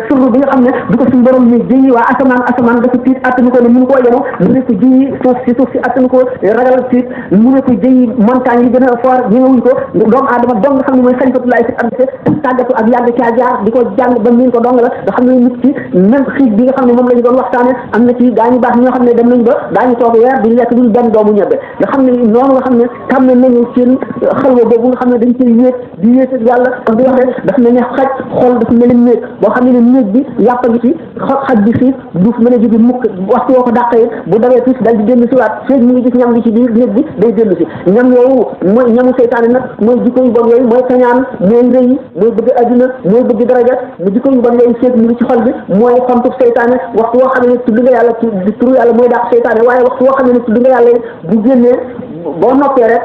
surlu bi nga xam ne du ko suñu borom ne jëyi waa asamaan dafa tiit attanu ko ne mënu koo yenu mu ne ko jëyi suuf si attanu ko ragal tiit mu ne ko jëyi montagne yi gën a fort ñëwuñ ko doomu aadama dong nga xam ne mooy xalifatullahi fil ardi tàggatu ak yàgg caa jaar di ko jàng ba miin ko dong la nga xam ne nit ki même xiif bi nga xam ne moom la ñu doon waxtaane am na ci gaañu baax ñi nga xam ne dem nañ ba daañu toog weer di lekk duñ benn doomu ñebbe nga xam ne noonu nga xam ne tàmm nañu seen xalwa boobu nga xam ne dañ ciy wéet di wéet ak yàlla ak di waxee daf mel ne xaj xol daf mel ne néeg boo xam ne néeg bi yàpp gi ci xaj bi fii duuf mën a jóge mukk waxtu woo ko dàqee bu dawee tuuti dal di dellu si waat feeg ñu ngi gis ñam gi ci biir néeg bi day dellu si ñam yooyu mooy ñamu seytaane nag mooy jikko yu bon yooyu mooy kañaan mooy rëy mooy bëgg adduna mooy bëgg daraja mu jikko yu bon yooyu feeg mu ngi ci xol bi mooy xontub seytaane waxtu woo xam ne tudd nga yàlla turu yàlla mooy dàq seytaane waaye waxtu woo xam ne tudd nga yàlla bu génnee boo noppee rek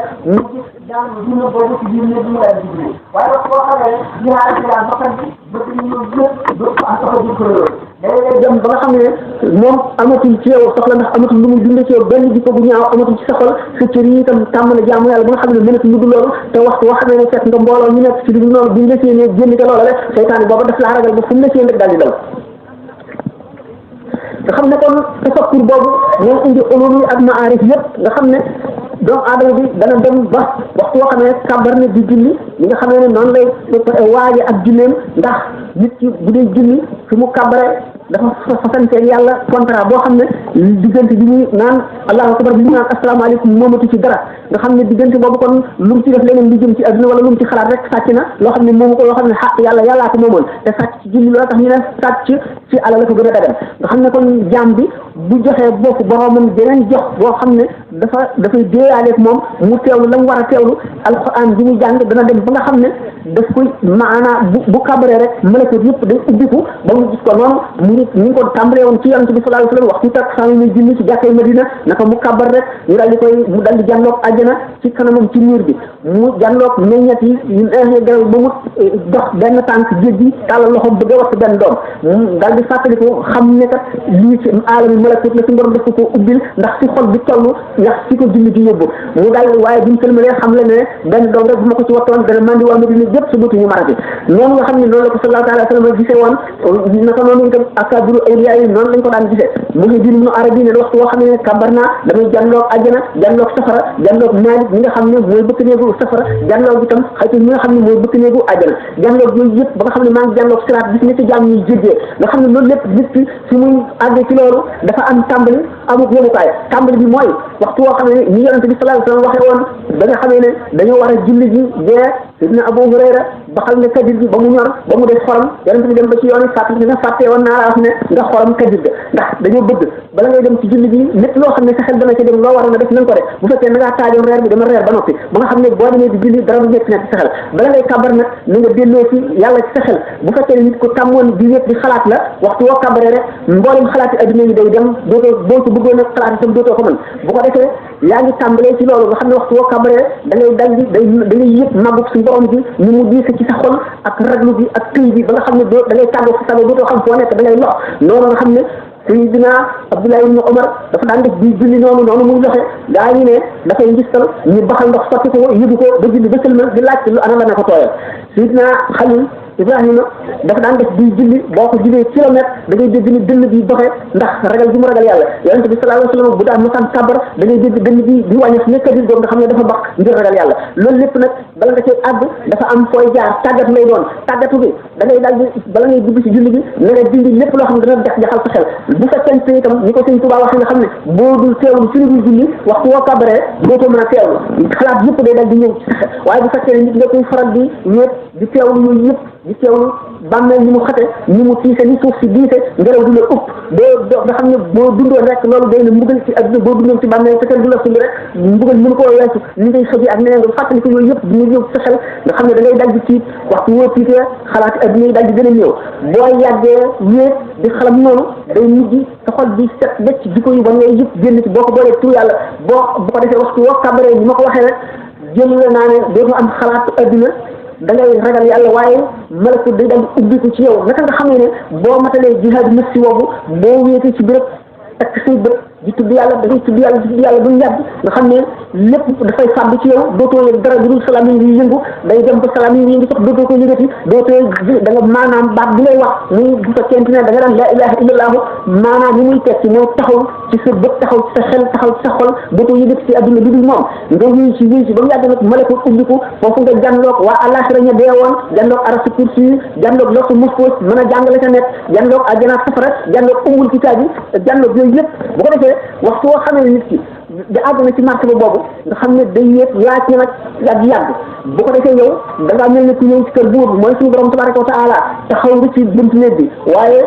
daan dina boobu ci biir néeg bi mu daal di dugg waaye wax boo xam ne jihaar ci yaa bakkan bi bëgg ñu ñëw yëpp doo ko am tax a jël ko loolu day dem ba nga xam ne moom amatul ci yow soxla ndax amatul lu muy dund ci yow benn jikko bu ñaaw amatul ci sa xol sa cër yi itam tàmm na jaamu yàlla ba nga xam ne mënatu lu dul loolu te waxtu boo xam ne fekk nga mbooloo ñu nekk ci lu noonu bu ñu la séenee génn te loola rek seytaane booba daf laa ragal ba fu mu la séen rek daal di daw nga xam ne kon tafakkur boobu moo indi ulum yi ak maarif yëpp nga xam ne doomu aadama bi dana dem ba waxtu woo xam ne kàmbar na di julli li nga xam ne noonu lay waaje ak julleem ndax nit ki bu dee julli fi mu kàmbare dafa fasanteeg yàlla contrat boo xam ne diggante bi ñuy naan allahu akbar bi ñu naan asalaamaaleykum moomatu ci dara nga xam ne diggante boobu kon lu mu ci def leneen lu jëm ci adduna wala lu mu ci xalaat rek sàcc na loo xam ne moomu ko loo xam ne xaq yàllaa ko moomoon te sàcc ci julli loo tax ñu ne sàcc ci alal la ko gën a dagal nga xam ne kon jaam bi bu joxee bopp boromam beneen jox boo xam ne dafay déeyaaleeg moom mu teewlu la mu war a teewlu alquran bi mu jàng dana dem ba nga xam ne daf koy maanaa bu kabaree rek malakut yëpp day ubbiku ba mu gis ko noonu mu ngi ko tàmbalee woon ci yonent bi sallallahu alayhi wasallam waxtu tak saa muy julli ci jàkkay Madina naka mu kabar rek ñu daal di koy mu dal di jànloog àjjana ci kanamam ci miir bi mu jànloog meññet yi ñu neexee garab ba mu dox benn tànk jéggi tàllal loxoom bëgg a wax benn doom mu daal di fàttaliku xam ne kat lii ci aalami malakut la suñu borom daf ko ubbil ndax ci xol bi toll ndax ci ko julli gi yóbbu mu daal waaye bi mu sëlmalee xam le ne benn doom rek bu ma ko ci wattoon dana mandi waa Madina yëpp su butu ñu marati noonu nga xam ne noonu la ko sallallahu alayhi wasallam gisee woon naka noonu itam akaburu awliya yi noonu lañ ko daan gisee Muhyiddin Ibn Arabi ne waxtu woo xam ne kàmbar naa damay jànloog àjjana jànloog safara jànloog Maalik mi nga xam ne mooy bëkk néegu safara jànloog itam xaytu mi nga xam ne mooy bëkk néegu àjjana jànloog yooyu yëpp ba nga xam ne maa ngi jànloog siraat gis ne ci jaam ñuy jéggee nga xam ne loolu lépp nit ki fi muy àggee ci loolu dafa am tàmbali amut yemukaay tàmbali bi mooy waxtu woo xam ne ni yonente bi sallallahu alayhi wasallam waxee woon ba nga xamee ne dañoo war a julli ji dee sidna Abu Hurayra baxal ne kadir bi ba mu ñor ba mu def xorom yonente bi dem ba ci yoon fàttali ne fàttee woon naa la wax ne nga xorom kadir ga ndax dañoo bëgg bala ngay dem ci julli bi lépp loo xam ne sa xel dana ca dem loo waroon a def na nga ko def bu fekkee na ngaa taajoon reer bi dama reer ba noppi ba nga xam ne boo demee di julli dara du nekk ci sa xel bala ngay kabar nag na nga delloo ci yàlla ci sa xel bu fekkee ne nit ko tàmmoon di wéet di xalaat la waxtu woo kabaree rek mboolem xalaati adduna yi day dem dootoo boo ci bëggoon a xalaat itam dootoo ko mën bu ko defee yaa ngi tàmbalee ci loolu nga xam ne waxtu woo kabaree da ngay dal di da ngay yëpp màggug suñu borom bi ni mu diise ci sa xol ak raglu bi ak tëy bi ba nga xam ne da ngay tàggoo sa sago dootoo xam foo nekk da ngay lox noonu nga xam ne Sayyidina Abdullah ibn Umar dafa daan def bi julli noonu muy loxe gaa ñi ne dafay ngistal ñu baxal ndox sotti ko yëgu ko ba julli ba sëlmal di laaj lu ana la ne ko tooyal Sayyidina Xalil Ibrahima dafa daan def di julli boo ko jullee kilomètre da ngay dégg ni dënn bi doxee ndax ragal gi mu ragal yàlla yonent bi sallallahu alayhi wa sallam bu daan mosaan kàbbar da ngay dégg dënn bi di wàññi nekk di doom nga xam ne dafa bax ngir ragal yàlla loolu lépp nag bala nga cay àgg dafa am fooy jaar tàggat lay doon tàggatu bi da ngay daal di bala ngay dugg ci julli bi na nga dindi lépp loo xam ne dana def jaxal sa xel bu fekkente itam ni ko sëñ Tuubaa waxee nga xam ne boo dul teewlu ci lu dul julli waxtu woo kàbbaree dootoo mën a teewlu xalaat yëpp day daal di ñëw ci sa xel waaye bu fekkee ne nit nga koy faral di wéet di teewlu yooyu yëpp di teewlu bàmmeel ni mu xate ni mu tiise ni suuf si diise ngelaw du la ëpp doo nga xam ne boo dundoon rek loolu day na mbugal ci adduna boo dundoon ci bàmmeel te kenn du la sulli rek mbugal mënu koo weesu ni ngay xëji ak neneen nga fàttali ko yooyu yëpp dina ñëw ci sa xel nga xam ne da ngay dal di tiit waxtu woo tiitee xalaati adduna yi dal di gën a ñëw boo yàggee wéet di xalam noonu day mujj sa xol di set becc jikko yu bon yooyu yëpp génn ci boo ko boolee tur yàlla bu ko defee waxtu woo kàbbaree ni ma ko waxee rek jël la naa ne dootu am xalaatu adduna da ngay ragal yàlla waaye malakut day daal di ubbiku ci yow naka nga xamee ne boo matalee jihaad nafsi boobu boo wéetee ci béréb takk say bët di tudd yàlla da ngay tudd yàlla bu yàgg nga xam ne lépp dafay fàdd ci yow dootoo yëg dara du dul salaam yi yëngu day dem ba salaam yi yëngu sax dootoo ko yëgati dootoo da nga maanaam baat bi ngay wax muy bu fekkente ne da nga daan laa ilaha illallah maanaam li muy tekki mooy taxaw ci sa bët taxaw ci sa xel taxaw ci sa xol dootoo yëgati ci adduna bi dul moom nga wéy ci ba mu yàgg nag malakut ubbiku foofu nga jànloog waa àllaaxira ña deewoon jànloog arasi kursi yi jànloog loxu mufkoos mën a jàngale ca nekk jànloog àjjana safara jànloog umul kitaab yi jànloog yooyu yëpp bu ko defee waxtu woo xamee ne nit ki da àgg na ci martaba boobu nga xam ne day yéeg laaj na nag yàgg bu ko defee yow da ngaa mel ne ku ñëw ci kër buur bi mooy suñu borom tabaraka wa taala taxaw nga ci buntu néeg bi waaye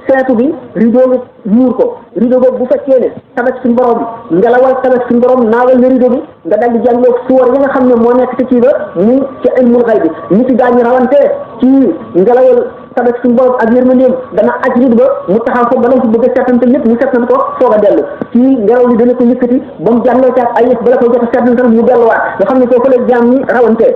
seetu bi rideau bi muur ko rideau boobu bu fekkee ne tabak suñu borom ngelawal tabak suñu borom naawal na rideau bi nga dal di jàngloo suwar yi nga xam ne moo nekk ci kii ba muy ci ilmul xayb bi nit yi daañu rawantee ci ngelawal tabak suñu borom ak yërmandeem dana aj rideau ba mu taxaw ko ba la ko bëgg a seetante lépp mu seetan ko soog a dellu ci ngelaw li dana ko yëkkati ba mu jàngloo ci ak ay yëf bala ko jot a seetantal mu delluwaat nga xam ne foofu la jaam ñi rawantee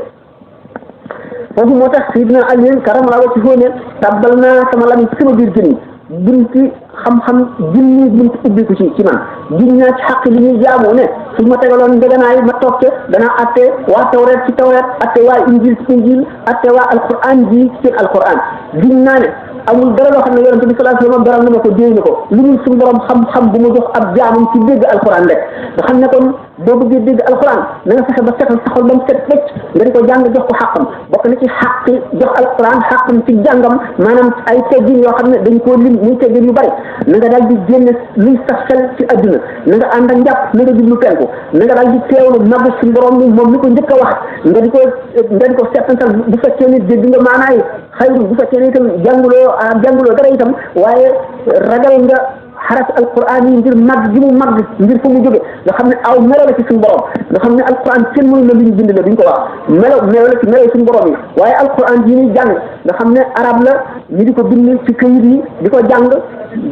foofu moo tax Sidina Ali karamallahu wajhahu ne tabbal naa sama lam ci sama biir jëni bunti xam-xam junni bunti ubbiku ci man giñ naa ci xaq li ñuy jaamu ne su ma tegaloon ndeganaay ma toog ca danaa atte waa tawreet ci tawreet atte waa injil ci injil atte waa alquran ji ci alquran giñ naa ne amul dara loo xam ne yonente bi sallallahu alayhi wasallam dara na ma ko déy na ko lu ñu suñu borom xam-xam bu mu jox ab jaamam ci dégg alquran rek nga xam ne kon boo bëggee dégg alquran na nga fexe ba setal sa xol ba mu set fecc nga di ko jàng jox ko xàqam bokk na ci xàqi jox alquran xàqam ci jàngam maanaam ay teggin yoo xam ne dañ koo lim muy teggin yu bari na nga daal di génne luy sax xel ci adduna na nga ànd ak njàpp na nga jublu penku na nga daal di teewlu màgg suñu borom bi moom mi ko njëkk a wax nga di ko settantal bu fekkee ne dégg nga maanaay xayru bu fekkee ne itam jànguloo dara itam waaye ragal nga xarat alquran yi ngir màgg gi mu màgg ngir fu mu jóge nga xam ne aw melo la ci suñu borom nga xam ne alquran kenn mënu la lu ñu bind la duñ ko wax melo la ci melo suñu borom yi waaye alquran yi ñuy jàng nga xam ne arab la ñu di ko bind ci këyit yi di ko jàng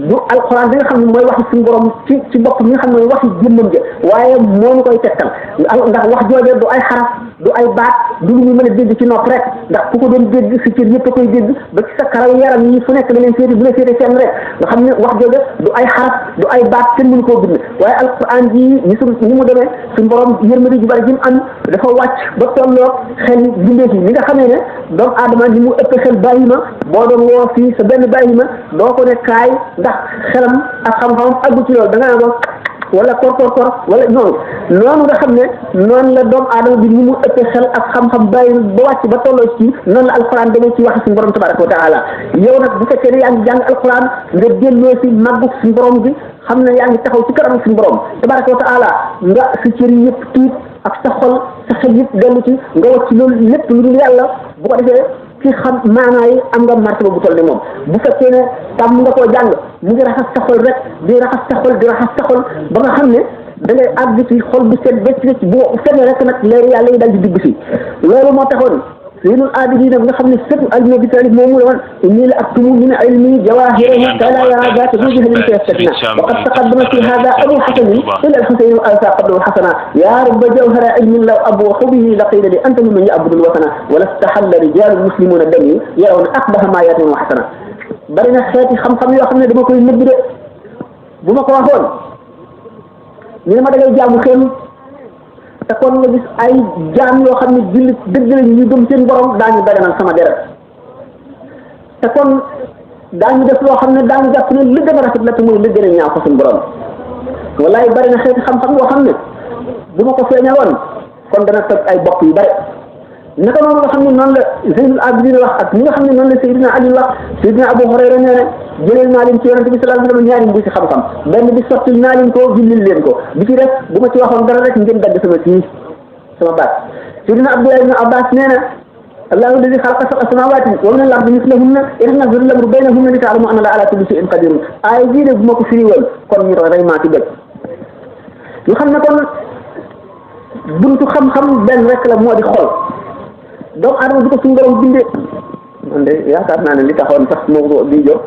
du alquran bi nga xam ne mooy waxi suñu borom ci bopp mi nga xam ne mooy waxi jëmmam ja waaye moo ñu koy tegtal ndax wax jooje du ay xaraf du ay baat du lu ñu mën a dégg ci nopp rek ndax ku ko doon dégg si cër yëpp a koy dégg ba ci sa karaw yaram yi fu nekk da leen féete bu la féete fenn rek nga xam ne wax jooje du ay xaraf du ay baat kenn mënu koo bind waaye alquran ji ni mu demee suñu borom yërmande ju bari ji mu am dafa wàcc ba tolloog xel bindee yi ni nga xamee ne doomu aadama ni mu ëpp xel bàyyi ma boo doon woo fii sa benn bàyyi ma doo ko ne kaay ndax xelam ak xam-xamam àggu ci loolu da nga naan wala kor wala noonu nga xam ne noonu la doomu aadama bi ni mu ëppee xel ak xam-xam bàyyi ba wàcc ba tolloo ci noonu la alquran demee ci waxi suñu borom tabaraka wa taala yow nag bu fekkee ne yaa ngi jàng alquran nga delloo si màggu suñu borom bi xam ne yaa ngi taxaw ci kanam suñu borom tabaraka wa taala nga sa cër yëpp tiit ak sa xol sa xel yëpp dellu ci nga wàcc loolu lépp lu dul yàlla bu ko defee ci xam maanaa yi am nga martaba bu toll ne moom bu fekkee ne tàmm nga koo jàng mu ngi raxas sa xol rek di raxas sa xol ba nga xam ne da ngay àgg ci xol bu set becc becc bu fenee rek nag leer yàlla yi dal di dugg si loolu moo taxoon Zaynul Abidin nga xam ne sëtu Ali ibn Abi Talib moomu la woon inni la aktumu min ilmi jawahirahu fala yara zata bi jahlin fayastatina wa qad taqaddama fi hada Abu Hasan ila al-Husayn al-Alfa qabla al-Hasana ya rabba jawhara ilmin law abuhu bihi laqila li anta mimman ya'budu al-watana wa lastahalla rijalul muslimuna dami yarawna aqbaha ma yatun wa hasana bari na xeeti xam-xam yoo xam ne dama koy nëbb de bu ma ko waxoon ñu ne ma da ngay jaamu xel te kon nga gis ay jaam yoo xam ne jullit dëgg la ñu gëm seen borom daañu daganal sama deret te kon daañu def loo xam ne daañu jàpp ne li gën a rafet la te mooy li gën a ñaaw ko suñu borom wallaay bari na xeeti xam-xam yoo xam ne bu ma ko feeñaloon kon dana toj ay bopp yu bari naka noonu nga xam ne noonu la Zeynul Abidin wax ak ñi nga xam ne noonu la Seydina Ali wax Seydina Abu Hurayra nee na jëleel naa leen ci yonente bi sallallahu alayhi wa sallam ñaari mbuusi xam-xam benn bi sottil naa leen ko jullil leen ko bi ci def bu ma ci waxoon dara rek ngeen dagg sama baat Seydina Abdullah ibn Abbas nee na Allahu alladi xalaqa sab'a samawaatin wa min al-ardi mislahunna yanazzalu al-amru baynahunna li ta'lamu anna Allaha ala kulli shay'in qadirun aaya bii de bu ma ko firiwoon kon ñu rey maa ci dëgg ñu xam ne kon buntu xam-xam benn rek la moo di xol doomu aadama bi ko suñu borom bindee man de yaakaar naa ne li taxoon sax moo di jóg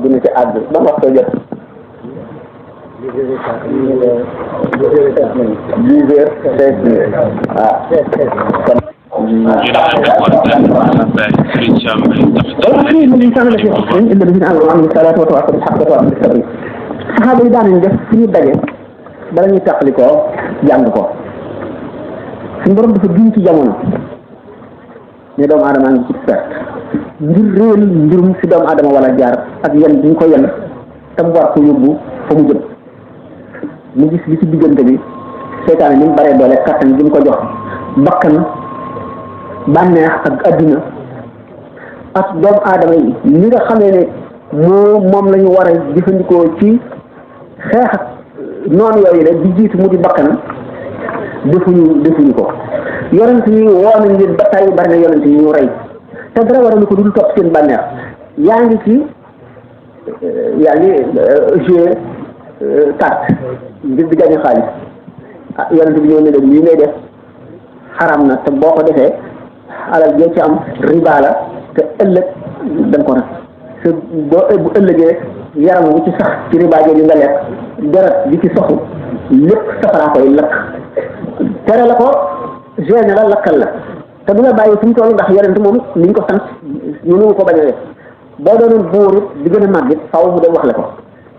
dina ci àdd ba wax ko jot 10h16 waaw saxaaba yi daanañ def suñu daje bala ñuy tàqali ko jàng ko suñu borom dafa giñ ci jamono ne doomu aadama ngi ci perte ngir réel mbirum si doomu aadama wala jaar ak yan bi ñu ko yan te mu war ko yóbbu fa mu jëm mu gis li ci diggante bi seytaane ni mu baree doole kattan gi mu ko jox bakkan bànneex ak adduna ak doomu aadama yi ni nga xamee ne moom la ñu war a jëfandikoo ci xeex ak noonu yooyu rek di jiitu mu di bakkan defuñu ko yonent yi woo nañ leen ba tey bari na yonent yi ñu rey te dara waralu ko dul topp seen bànneex yaa ngi joué carte ngir di gañe xaalis ah yonent bi ñëw ne leen lii ngay def xaram na te boo ko defee alal joo ci am riba la te ëllëg dañ ko nag bu ëllëgee yaram wu ci sax ci riba jooju nga lekk deret bi ci soxu lépp safaraa koy lakk tere la ko génne la lakkal la te du la bàyyi fu mu toll ndax yonent moom li ñu ko sant ñu nu ko bañ a def boo doonoon buur di gën a màgg faaw mu dem wax la ko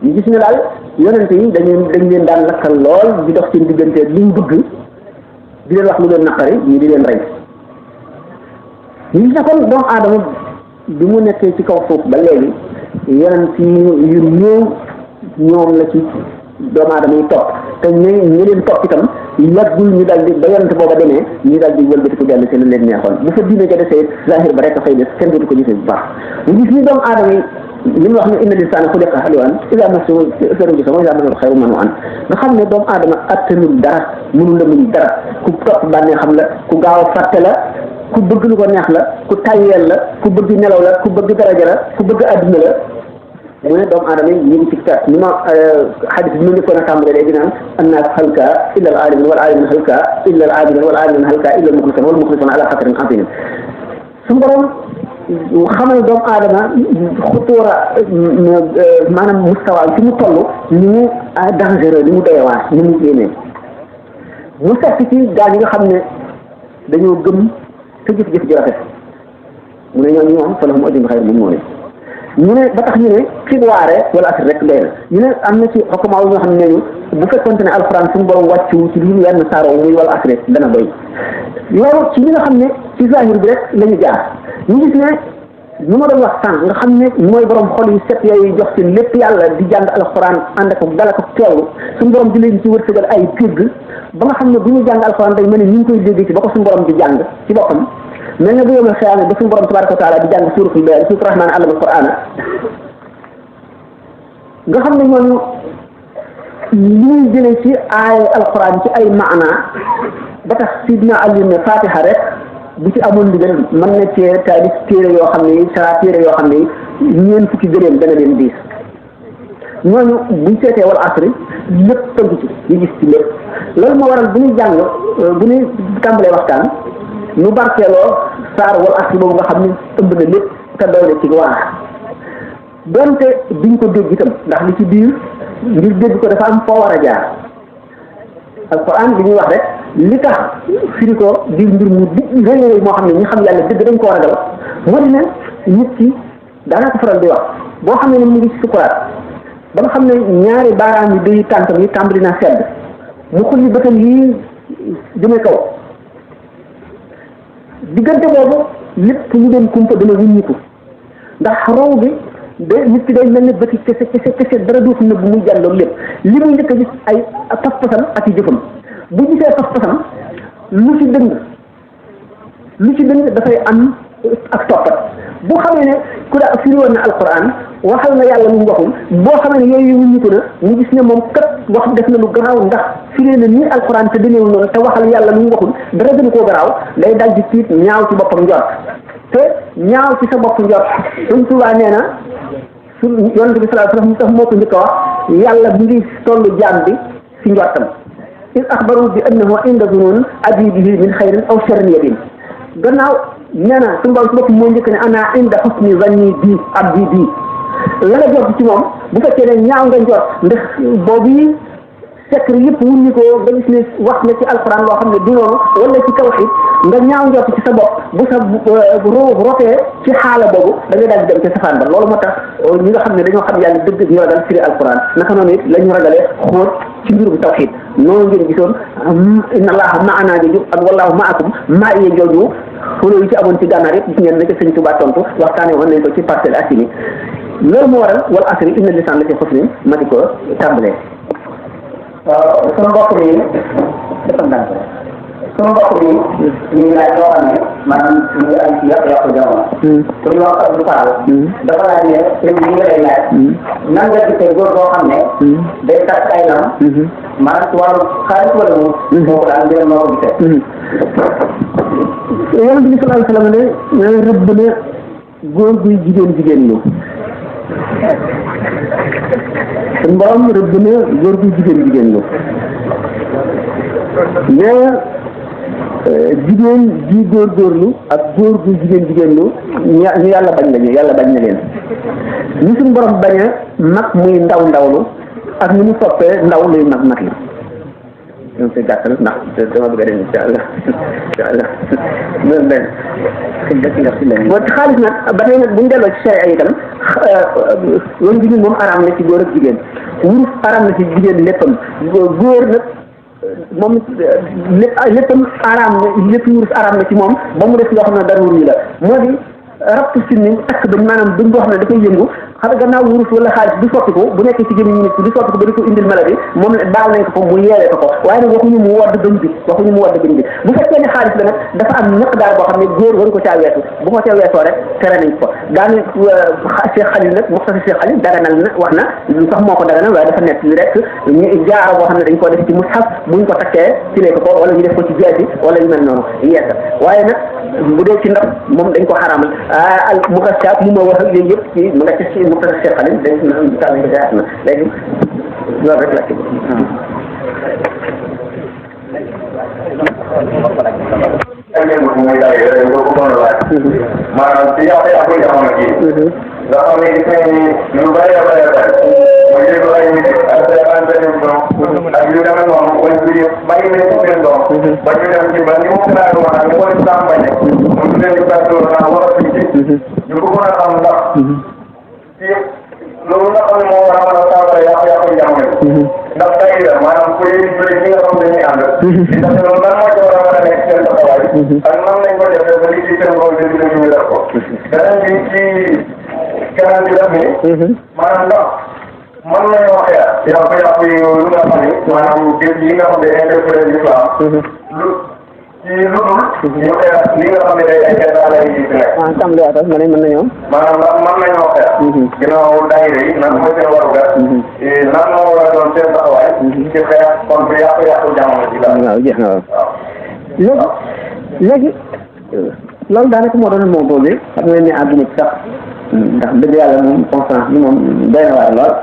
ñu gis ne daal yonent yi dañ leen daan lakkal lool di dox seen diggante li ñu bëgg di leen wax lu leen naqari ñii di leen rey ñu gis ne kon doomu aadama bi mu nekkee ci kaw foofu ba léegi yonent yu néew ñoom la ci doomu aadama yi topp te ñi leen topp itam yàggul ñu daal di ba yonent booba demee ñu daal di wëlbati ko dellu seen leen neexoon bu fa diine ca desee zahir ba rek a fay des kenn dootu ko gisee bu baax ñu gis ni doomu aadama yi li ñu wax ne inna lisaana xuliqa haluu'an izaa massahu sharru jazaa wa izaa massahu xayru manuu'an nga xam ne doomu aadama attanul dara mënul la muñ dara ku topp bànnee xam la ku gaaw a fàtte la ku bëgg lu ko neex la ku tayyeel la ku bëgg nelaw la ku bëgg daraja la ku bëgg adduna la mu ne doomu aadama yi ñu ngi ci perte ni ma xadis bi ma njëkkoon a tàmbalee léegi naan annaas halka illa al aalimin wal aalimin halka illa al aabidin wal aabidin halka illa al muxlisun wal muxlisun ala xatarin aziim su borom xamal doomu aadama xutuura maanaam mustawa fi mu toll ni mu dangereux ni mu doyewaat ni mu yéenee mu fekk ci gaa yi nga xam ne dañoo gëm te jëf-jëf ji rafet mu ne ñoom fa lahum ajrun xayru mamnuun ñu ne ba tax ñu ne ci waare wala asir rek doy na ñu ne am na ci xokkumaa wu ñoo xam ne ñu bu fekkonte ne alxuraan suñu borom wàccu ci lu yenn saaro muy wala asir rek dana doy loolu ci ñi nga xam ne ci zahir bi rek la ñu jaar ñu gis ne ñu ma doon wax sànq nga xam ne mooy borom xol yu set yooyu jox seen lépp yàlla di jàng alxuraan ànd ak dala ko teewlu suñu borom di leen ci wërsëgal ay dégg ba nga xam ne bu ñu jàng alxuraan day mel ni ñu ngi koy dégg ci ba ko suñu borom di jàng ci boppam mel na bu yowmal xiyaama ba suñu borom tabaraka wa taala di jàng suuratul Baqara suuratu rahmaan allama alquraan nga xam ne ñooñu li ñuy jëlee ci ay alxuraan ci ay maana ba tax sidna Ali ne Fatiha rek bu ci amoon ndigal mën na cee taalif téere yoo xam ne saa téere yoo xam ne ñeent fukki gëléem dana leen diis ñooñu buñ seetee wal asri lépp tënk ci ñu gis ci lépp loolu moo waral bu ñuy jàng bu ñuy tàmbalee waxtaan ñu barkeeloo saar wal asri boobu nga xam ne ëmb na lépp te doy na ci waar donte duñ ko dégg itam ndax li ci biir ngir dégg ko dafa am foo war a jaar alquran bi ñuy wax rek li tax firi ko di mbir mu di réy moo xam ne ñi xam yàlla dëgg dañ ko war a ragal moo di ne nit ki daanaa ko faral di wax boo xam ne mu ngi ci sukuraat ba nga xam ne ñaari baaraam yi day tànkam yi tàmbali naa sedd mu xulli bëtam yi jëme kaw diggante boobu lépp lu doon kumpa dana wuññiku ndax roow bi de nit ki day mel ne bëti kese dara dootu nëbb muy jàlloog lépp li muy njëkk a gis ay pas-pasam ak i jëfam bu gisee pas-pasam lu ci dëng dafay am ak toppat bu xamee ne ku daa firi woon na alquran waxal na yàlla lu mu waxul boo xamee ne yooyu wuñu ko na mu gis ne moom kat wax def na lu garaaw ndax firi na nii alquran te demeewul noonu te waxal yàlla lu mu waxul dara gën koo garaaw day dal di tiit ñaaw ci boppam njort te ñaaw ci sa bopp njort Sëñ Tuubaa nee na su yonent bi sallallahu alayhi wasallam sax moo ko njëkk a wax yàlla bi ngi tollu jaam bi ci njortam in axbaru bi annahu inda zunun ajibihi min xayrin aw sharrin yabin gannaaw nee na suñu borom si bopp moo njëkk ne ana inda husni zanni bii abdi bii la nga jot ci moom bu fekkee ne ñaaw nga njort ndax boobu secret yëpp wuññi ko nga gis ne wax na ci alquran loo xam ne du noonu wala ci tawhid nga ñaaw njort ci sa bopp bu sa rotee ci xaala boobu da ngay daal di dem ci safaan ba loolu moo tax ñi nga xam ne dañoo xam yàlla dëgg ñu ragal firi alquran naka noonu it la ñu ragalee xóot ci mbirum tawhid noonu ngeen gisoon inna allaha ma'ana jooju ak wallahu ma'akum maa yee jooju xuloo yi ci amoon ci gànnaar yëpp gis ngeen na ci Sëñ Tuubaa tontu waxtaane woon nañ ko ci Parcelles Assainies loolu moo waral wal asri inna lisaan la fi xusnin ma di ko tàmbalee. waaw sama mbokk mi dafa ndànk sama mbokk mi ñu ngi laaj loo xam ne maanaam ñu ngi am ci yàqu-yàqu jamono. ku ñu wax Abdou Fall. dafa laaj ne sëñ bi nga lay laaj. nan nga gisee góor boo xam ne. day takk ay lam. maanaam ci wàllu xaalis wala moom. moo ko daal di leen moo ko gisee. Yonent bi sallallahu alayhi wa sallam ne rëbb na góor guy jigéen lu. suñu borom rëbb na góor guy jigéen lu. mais jigéen ji góorgóorlu ak góor guy jigéen lu ñu yàlla bañ lañu yàlla bañ na leen. ni suñu borom bañ a mag muy ndawlu ak ni mu soppee ndaw luy mag yi. ñoom koy gàttal ndax dama bëgg a dem incha allah loolu benn moo ci xaalis nag ba tey nag bu ñu delloo ci sharia itam loolu jigéen moom araam na ci góor ak jigéen wurus araam na ci jigéen léppam góor nag moom léppam araam na lépp wurus araam na ci moom ba mu def loo xam ne dara wur yi la moo di rabtu sinni takk ba maanaam duñ boo xam ne dafay yëngu xam gannaaw wurus wala xaalis du soppi ko bu nekkee ci gémmiñ nit du soppi ko ba di ko indil maladie moom baal nañ ko mu yeewee ko waaye nag waxuñu mu wadd bëñ bi bu fekkee ne xaalis la nag dafa am ñaq daal boo xam ne góor waru ko caa weesu bu ko caa weesoo rek tere nañ ko daane Cheikh Khalil nag muxtasi Cheikh Khalil daganal na wax na lu sax moo ko daganal waaye dafa nekk li rek ñu jaaro boo xam ne dañ ko def ci mushaf buñ ko takkee ci lekk ko wala ñu def ko ci jaasi wala yu mel noonu yeesa waaye nag bu dee ci ndax moom dañ ko xaraamal al mukassaat mu ma wax ak yooyu yëpp ci mu nga ci mu ko Cheikh Khalil dañ na léegi loolu rek la ci maanaam ci yàqu-yàqu jamono ji nga xam ne gis nañ ni lu bëri a bëri muy déglu ay nit ak seetaan télévision ak yu demee noonu wala yu bàyyi leen ci seen doom ba ñu dem ci ba ni mu finaaru maanaam ni ko ci tàmbañe mu tuddee ñu kàddu naa war a fii ñu bëggoon a xam ndax ci loolu nga xam ne moo war a mën a saafara yàqu-yàqu jamono ji ndax tey la maanaam ku yéen jullit ñi nga xam dañuy ànd di tax loolu lan moo ci war a mën a nekk seen taxawaay ak nan lañ ko defee ba lii ci seen bopp di ñu def ko beneen bi ci keneen bi def ni maanaam ndax mën nañoo xeex yàqu-yàqu yi lu nga xam ni maanaam gis yi nga xam ne interprété l'islam lu ci lu dul ñu xeex li nga xam ne day ay daal ay yi fi nekk tàmbaliwaatal ma ne mën nañoo maanaam ndax mën nañoo xeex ginnaaw daayira yi nan mooy seen warugar nan moo war a doon seen taxawaay ci xeex kon bu yàqu-yàqu jamono ji daal waaw jeex na waaw léegi loolu daanaka moo doon moo boobu xam nga ne àdduna ci sax ndax dëgg yàlla moom conférence bi moom doy na waar lool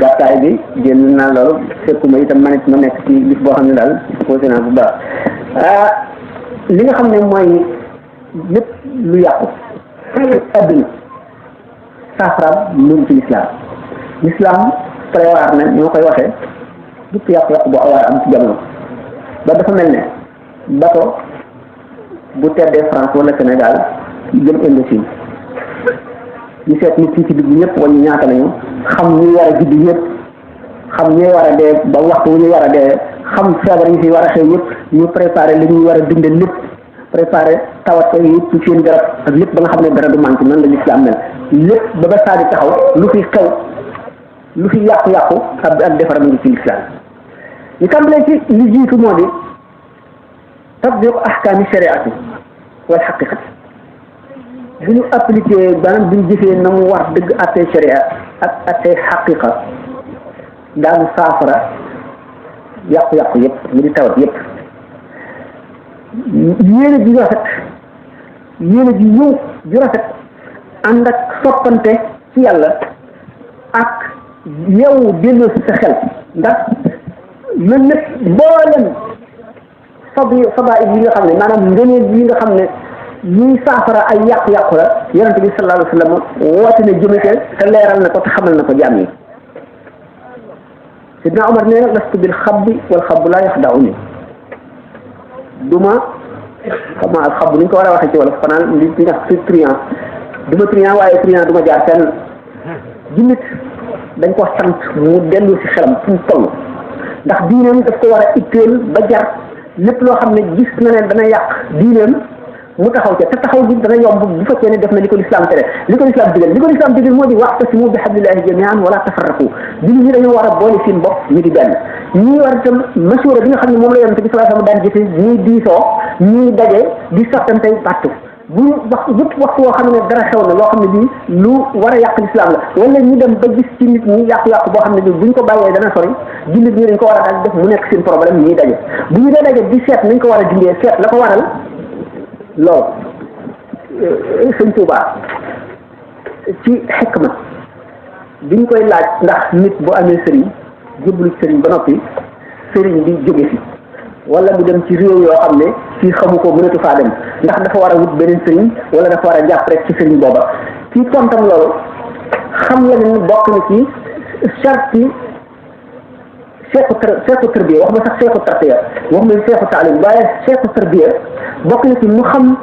gàttaay bi génn naa loolu fekkuma itam man it ma nekk ci bis boo xam ne daal posé naa bu baax li nga xam ne mooy lépp lu yàqu adduna saafaraam mu ngi ci l'islam prévoir na ñoo koy waxee lépp yàqu-yàqu bu awaar am ci jamono ba dafa mel ne bato bu teddee France wala Sénégal jëm Indochine ñu seet nit ci digg ñëpp wala ñaata lañu xam ñuy war a judd ñëpp xam ñuy war a dee ba waxtu wu ñuy war a dee xam feebar yi fi war a xew yëpp ñu préparé li ñuy war a dundee lépp préparé tawat ko yi ci seen garab ak lépp ba nga xam ne dara du manqué nan la l'islam mel lépp ba ba saa di taxaw lu fi xew lu fi yàqu-yàqu ak defar mu ngi ci l'islam ñu tàmbalee ci li jiitu moo di tatbiq ahkaami shariati wal haqiqati bu ñu appliqué maanaam bu ñu jëfee na mu war dëgg attee sharia ak attee haqiqa daanu saafara yàqu-yàqu yëpp ñu di tawat yëpp yéene ji rafet yéene ji ñëw ju rafet ànd ak soppante ci yàlla ak yow delloo si sa xel ndax man lépp mboolem fadaa'il yi nga xam ne maanaam ngëneel yi nga xam ne ñuy saafara ay yàqu-yàqu la yonente bi sallallahu alayhi wa sallam woote na jëme te leeral na ko te xamal na ko jaam yi sidna Omar nee na lastu bil xabbi wal xabbu laa yaxda'uni duma xam nga alxabu ni ñu ko war a waxee ci wolof xanaa li ñu wax ci triant duma triant waaye triant duma jaar fenn jullit dañ ko sant mu dellu si xelam fu mu toll ndax diineem daf ko war a itteel ba jar lépp loo xam ne gis na ne dana yàq diineem mu taxaw ca te taxaw bi dana yomb bu fekkee ne def na li ko lislaam tere li ko lislaam digal moo di wa'tasimu bi hablillahi jami'an wala tafarraqu jullit ñi dañoo war a boole seen bopp ñu di benn ñii war itam masuura bi nga xam ne moom la yonent bi sallallahu alayhi wasallam daan jëfe ñuy diisoo ñuy daje di sottantey pàttu bu wax yëpp waxtu woo xam ne dara xew na loo xam ne bii lu war a yàq lislaam la wala ñu dem ba gis ci nit ñi yàqu-yàqu boo xam ne bii buñ ko bàyyee dana sori jullit ñi dañ ko war a daal def mu nekk seen problème ñuy daje bu ñu dee daje di seet nañ ko war a dindee seet la ko waral loolu sëñ Tuubaa ci xikma biñ koy laaj ndax nit bu amee sëriñ jébbalu sëriñ ba noppi sëriñ bi jóge fi wala mu dem ci réew yoo xam ne fii xamu ko mënatu faa dem ndax dafa war a wut beneen sëriñ wala dafa war a jàpp rek ci sëriñ booba ci tontam loolu xam la ne bokk na ci charti seexu tarbiya wax ma sax seexu tarbiya wax ma seexu taalim waaye seexu tarbiya bokk na ci mu xam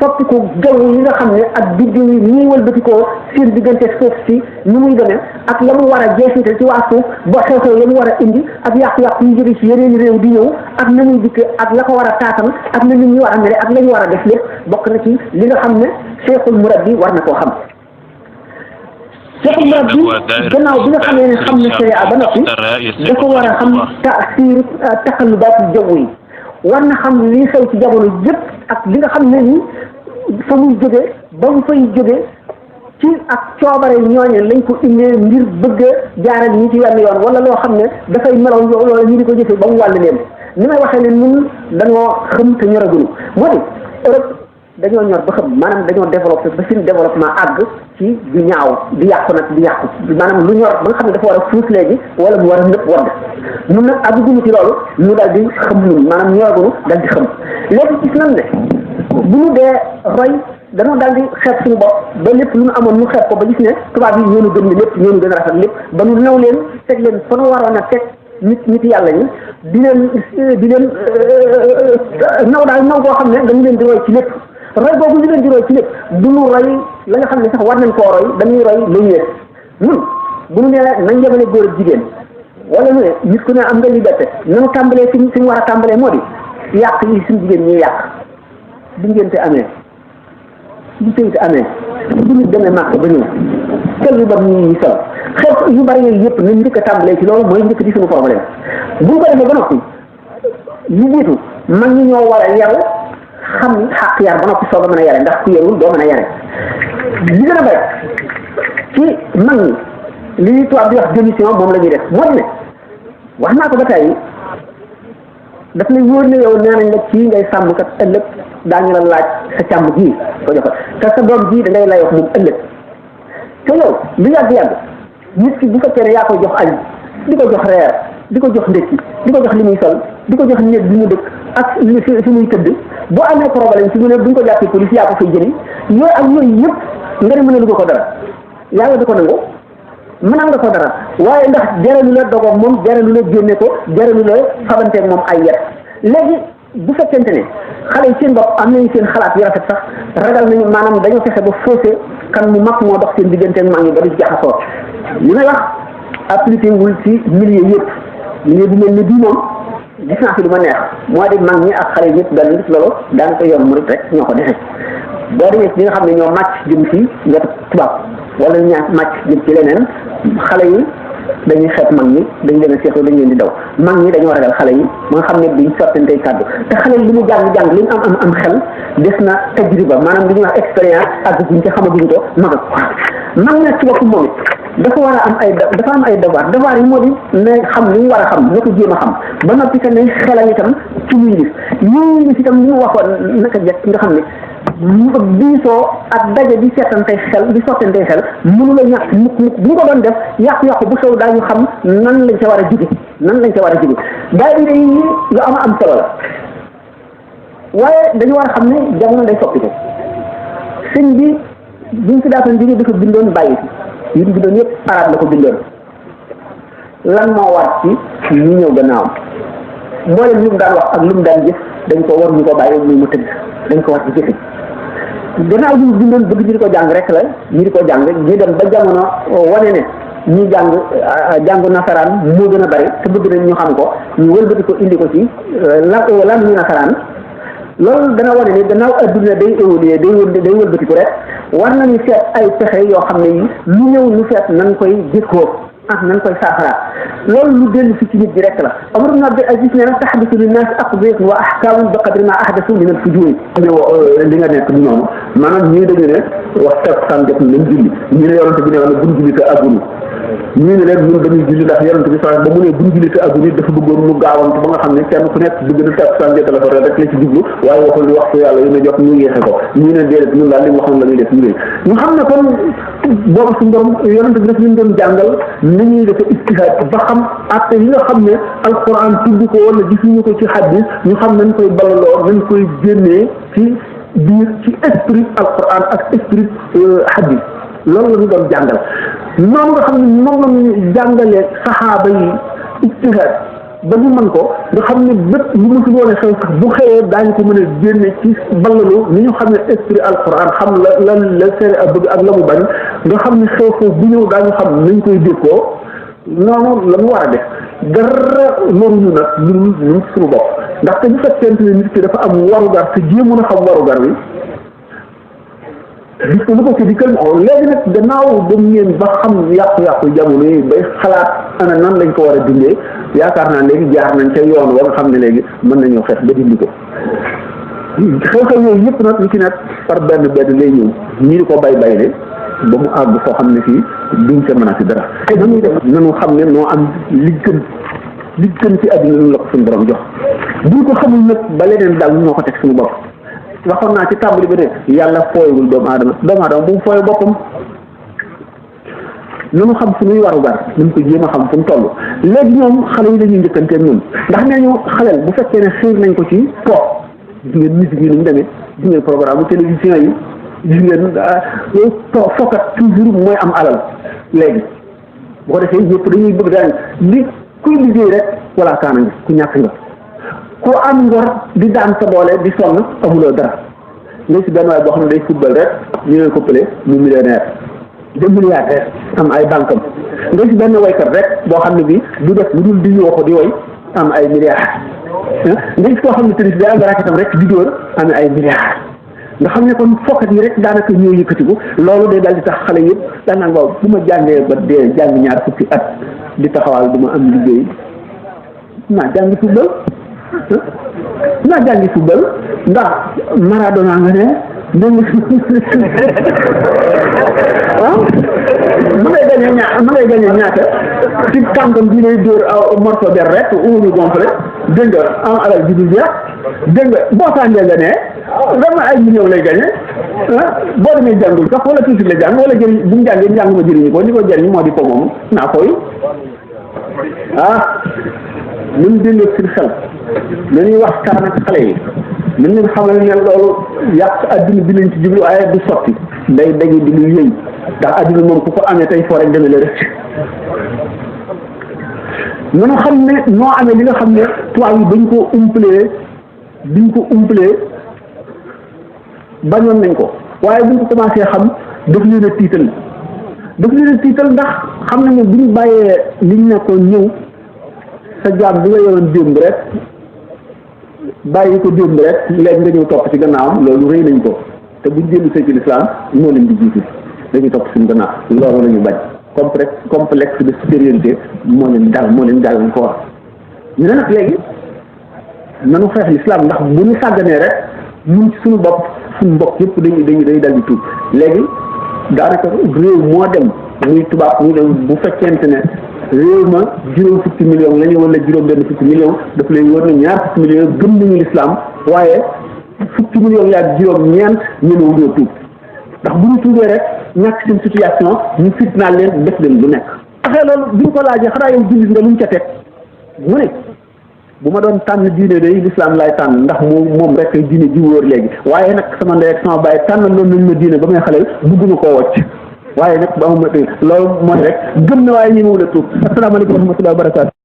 soppiku jaww yi nga xam ne ak biddiw yi ñuy wëlbatikoo seen diggante suuf si ni muy demee ak la mu war a jeexital ci waa suuf ba xew-xew ya mu war a indi ak yàqu-yàqu yu jóge ci yeneen réew di ñëw ak na muy dikkee ak la ko war a taatam ak na nit ñi war a mele ak la ñu war a def lépp bokk na ci li nga xam ne cheikhul murabbi war na koo xam cheikhul murabbi gannaaw bi nga xamee ne xam na sharia ba noppi dafa war a xam taasiir taxallubaat jaww yi war na xam li xew ci jamono yëpp ak li nga xam ne ni fa muy jóge ba mu fay jóge ci ak coobare ñooñe lañ ko indee ngir bëgg a jaaral ñi ci wenn yoon wala loo xam ne dafay melaw loolu ñu di ko jëfee ba mu wàll leen ni may waxee ne ñun dañoo xam te ñoragunu moo di Europe dañoo ñor ba xam maanaam dañoo développé ba seen développement àgg ci di ñaaw di yàqu nag di yàqu maanaam lu ñor ba nga xam ne dafa war a fuus léegi wala mu war a nëpp wadd ñun nag àgguñu ci loolu ñu daal di xam ñun maanaam ñoragunu daal di xam léegi gis nañ ne bu ñu dee roy dañoo daal di xeeb suñu bopp ba lépp lu ñu amoon ñu xeeb ko ba gis ne tubaab yi ñoonu gën ne lépp ñoonu gën a rafet lépp ba ñu naw leen teg leen fa nu waroon a teg nit yàlla ñi di leen naw daal naw boo xam ne dañu leen di roy ci lépp roy boobu ñu leen di roy ci lépp du ñu roy la nga xam ne sax war nañ koo roy dañuy roy lu yées ñun bu ñu nee nañ yemale góor ak jigéen wala ñu ne nit ku ne am nga liberté nanu tàmbalee fi ñu war a tàmbalee moo di yàq yi suñu jigéen ñi yàq bu ngénte amee bu tëyte amee bu nit demee màkk ba ñëw kër yu bari ñu sol xeet yu bari yooyu yëpp nañ njëkk a tàmbalee ci loolu mooy njëkk di suñu problème bu ko defee ba noppi ñu jiitu mag ñi ñoo war a yaru xam xaq yar ba noppi soog a mën a yare ndax ku yarul doo mën a yare li gën a bari ci mag ñi li ñuy tubaab di wax démission moom la ñuy def moo di ne wax naa ko ba tey daf lay wóor ne yow nee nañ la kii ngay sàmm kat ëllëg daañu la laaj sa càmm ji ko joxe te sa doom ji da ngay lay wax moom ëllëg te yow lu yàgg-yàgg nit ki bu fekkee ne yaa koy jox añ di ko jox reer di ko jox ndékki di ko jox li muy sol di ko jox néeg bi mu dëkk ak fi muy tëdd boo amee problème si mu ne bu ñu ko jàppee police yaa ko fay jëli yooyu ak yooyu yëpp nga ne mën a lu ko dara yàlla du ko nangu mënal nga ko dara waaye ndax jaralu la dogoog moom jaralu la génne ko jaralu la fabanteeg moom ay yet léegi bu fekkente ne xale yi seen bopp am nañu seen xalaat yu rafet sax ragal nañu maanaam dañoo fexe ba faussé kan mu mag moo dox seen digganteeg mag ñi ba du jaxasoo li may wax appliqué wul ci milieu yëpp milieu bu mel ni bii moom gis naa fi lu ma neex moo di mag ñi ak xale ñëpp dal gis loolu daan ko yoon murit rek ñoo ko defe boo demee ci ñi nga xam ne ñoo màcc jëm ci wetu tubaab wala ñaa màcc jëm ci leneen xale yi dañuy xeet mag ñi dañ leen a seetlu dañ leen di daw mag ñi dañoo ragal xale yi ba nga xam ne duñ sottantey kàddu te xale yi li mu jàng li mu am xel des na tajriba maanaam li ñuy wax expérience ak buñ ca xamaguñ ko mag mag na ci boppam moom it dafa war a am ay devoir yi moo di ne xam li ñu war a xam na ko jéem a xam ba noppi que ne xelal itam ci muy gis ñooñu gis itam li mu waxoon naka jekk nga xam ne diisoo ak daje di seetantey xel di sottantey xel mënu la ñàkk mukk bu ñu ko doon def yàqu-yàqu bu sow daañu xam nan lañ ca war a jóge daayira yi lu am solo la waaye dañu war a xam ne jamono day soppi ko sëñ bi buñ fi daatan jóge dafa bindoon bàyyi fi yi bindoon yëpp arab la ko bindoon lan moo war ci ñu ñëw gannaawam mboolem lu mu daan wax ak lu mu daan jëf dañ ko war ñu ko bàyyi muy mu tëdd dañ ko war di jëfe gannaaw bi mu bindoon bëgg ñu di ko jàng rek la ñu di ko jàng ñu dem ba jamono wane ne ñi jàngu nasaraan moo gën a bari te bëgg nañ ñu xam ko ñu wëlbati ko indi ko ci lan ñu nasaraan loolu dana wane ne gannaaw adduna day évoluer day wëlbati ko rek war nañu seet ay pexe yoo xam ne yi lu ñëw ñu seet nan koy jëkkoo nan koy saafara loolu lu dellu si ci nit bi rek la Omar ibn Abdul Aziz nee na tahdisu linnaas aqdiyatun wa ahkaamun bi qadri ma ahdasu min al-fujuur li nga nekk du noonu maanaam ñii dañu ne wax takkusaan jot nañ julli ñii ne yonent bi ne woon buñ julli te àggunu ñii ne leen ñun dañuy julli ndax yonent bi sax ba mu ne buñ julli te àggunu dafa bëggoon mu gaawantu ba nga xam ne kenn ku nekk bëgg na takkusaan jot la fa rek la ci jublu waaye waxul ni waxtu yàlla yu ne jot ñu yéexe ko ñii ne déedéet ñun daal li mu waxoon la ñuy def ñu xam ne kon boobu suñu borom yonent bi daf ñu doon jàngal ni ñuy defe ijtihaad ba xam atte yi nga xam ne alquran tudd ko wala gisuñu ko ci hadis ñu xam nañ koy balaloo nañ koy génnee ci biir ci esprit alquran ak esprit hadis loolu la ñu doon jàngal noonu nga xam ne moom la ñu jàngalee saxaaba yi ijtihaad ba ñu mën ko nga xam ne bépp lu mësul woon a xew sax bu xëyee daañu ko mën a génne ci ballalu ni ñu xam ne esprit alquran xam la seere ak bëgg ak la mu bañ nga xam ne xew bu ñëw daañu xam nañ koy dékkoo noonu la mu war a def dara loruñu nag ñun suñu bopp ndaxte bu fekkente ne nit ki dafa am warugar te jéemun a xam warugar wi gis ko lu ko ci dikkal léegi nag gannaaw dem ngeen ba xam yàqu-yàqu jamono yi bay xalaat ana nan lañ ko war a dindee yaakaar naa léegi jaar nañ ca yoon wa nga xam ne léegi mën nañoo xeex ba dindi ko xew-xew yooyu yëpp nag lu ci nekk par benn lay ñëw ñii di ko bay de ba mu àgg foo xam ne fii duñ ca mën a si dara te dañuy def nañu xam ne noo am li gën ci àdduna lu la ko suñu borom jox buñ ko xamul nag ba leneen daal ñoo ko teg suñu bopp waxoon naa ci tàmbali bi ne yàlla fooyewul doomu aadama bu mu fooye boppam nanu xam fu ñuy warugar nañ ko jéem a xam fu mu toll léegi ñoom xale yi dañuy njëkkanteeg ñun ndax nee ñu xaleel bu fekkee ne xiir nañ ko ci po gis ngeen musique yi ni mu demee gis ngeen programme télévision yi gis ngeen fokkat toujours mooy am alal léegi bu ko defee ñëpp dañuy bëgg daal li kuy liggéey rek wala kaana nga ku ñàkk nga ku am ngor di daan sa doole di sonn amuloo dara léegi si benn waay boo xam ne day football rek ñu leen ko pële mu millionnaire de milliardaire am ay bankam nga si benn waykat rek boo xam ne bi du def lu dul di yooxu di woy am ay milliards nga gis koo xam ne tamit day am raketam rek di dóor am ay milliards nga xam ne kon fokkat yi rek daanaka ñoo yëkkatiku loolu day daal di tax xale yëpp daanaka waaw bu ma jàngee ba dee jàng ñaar fukki at di taxawal du ma am liggéey naa jàngi football ndax Maradona nga ne ma ngay gañe ñaata ci tànkam bi lay dóor aw morceau der rek uñu gonflé dégg nga am alal ji du jeex dégg nga boo sàndee nga ne vraiment ay millions lay gañe boo demee jàngul sax wala tuuti la jàng wala jëriñ bu mu jàngee njàng ma jëriñu ko li ko jëriñ moo di ko moom naa koy ñun delloo seen xel nañuy waxtaan ak xale yi nañ leen xamal ne loolu yàq adduna bi lañ ci jublu waaye du sotti day daje di lu yëy ndax adduna moom ku ko amee tey foo rek demee la rek nanu xam ne noo amee li nga xam ne tubaab yi dañ ko umpalee bañoon nañ ko waaye buñ ko commencé xam daf leen a tiital ndax xam nañu buñ bàyyee liñ nekkoon ñëw sa jaam bi nga yoroon démb rek bàyyi ko démb rek léegi nga ñëw topp ci gannaawam loolu rëy nañ ko te buñ dellu see ci lislaam moo leen di jiitu dañuy topp suñu gannaaw loolu la ñu bañ complexe de supériorité moo leen dal encore ñu ne nag léegi nanu xeex lislaam ndax bu ñu sàgganee rek ñun ci suñu bopp suñu mbokk yëpp dañuy dal di tuub léegi daanaka réew moo dem muy tubaab muy dem bu fekkente ne réew ma juróom fukki million la ñu wala juróom benn fukki million daf lay wër na ñaar fukki million gëm nañu lislaam waaye fukki million yaag juróom ñeent ñënewu ñoo tuub ndax bu ñu tuubee rek ñàkk seen situation ñu fitnaal leen def leen lu nekk waxee loolu bi ñu ko laajee xanaa yow jullit nga lu mu ca teg mu ne bu ma doon tànn diine day lislaam laay tànn ndax moom rek diine ji wóor léegi waaye nag sama ndey ak sama baay tànn loolu nañ ma diine ba may xale bugguma koo wocc waaye nag ba ma loolu mooy rek gëm na waaye ñi ma wula tuub asalaamaaleykum wa rahmatulah wa barakaatu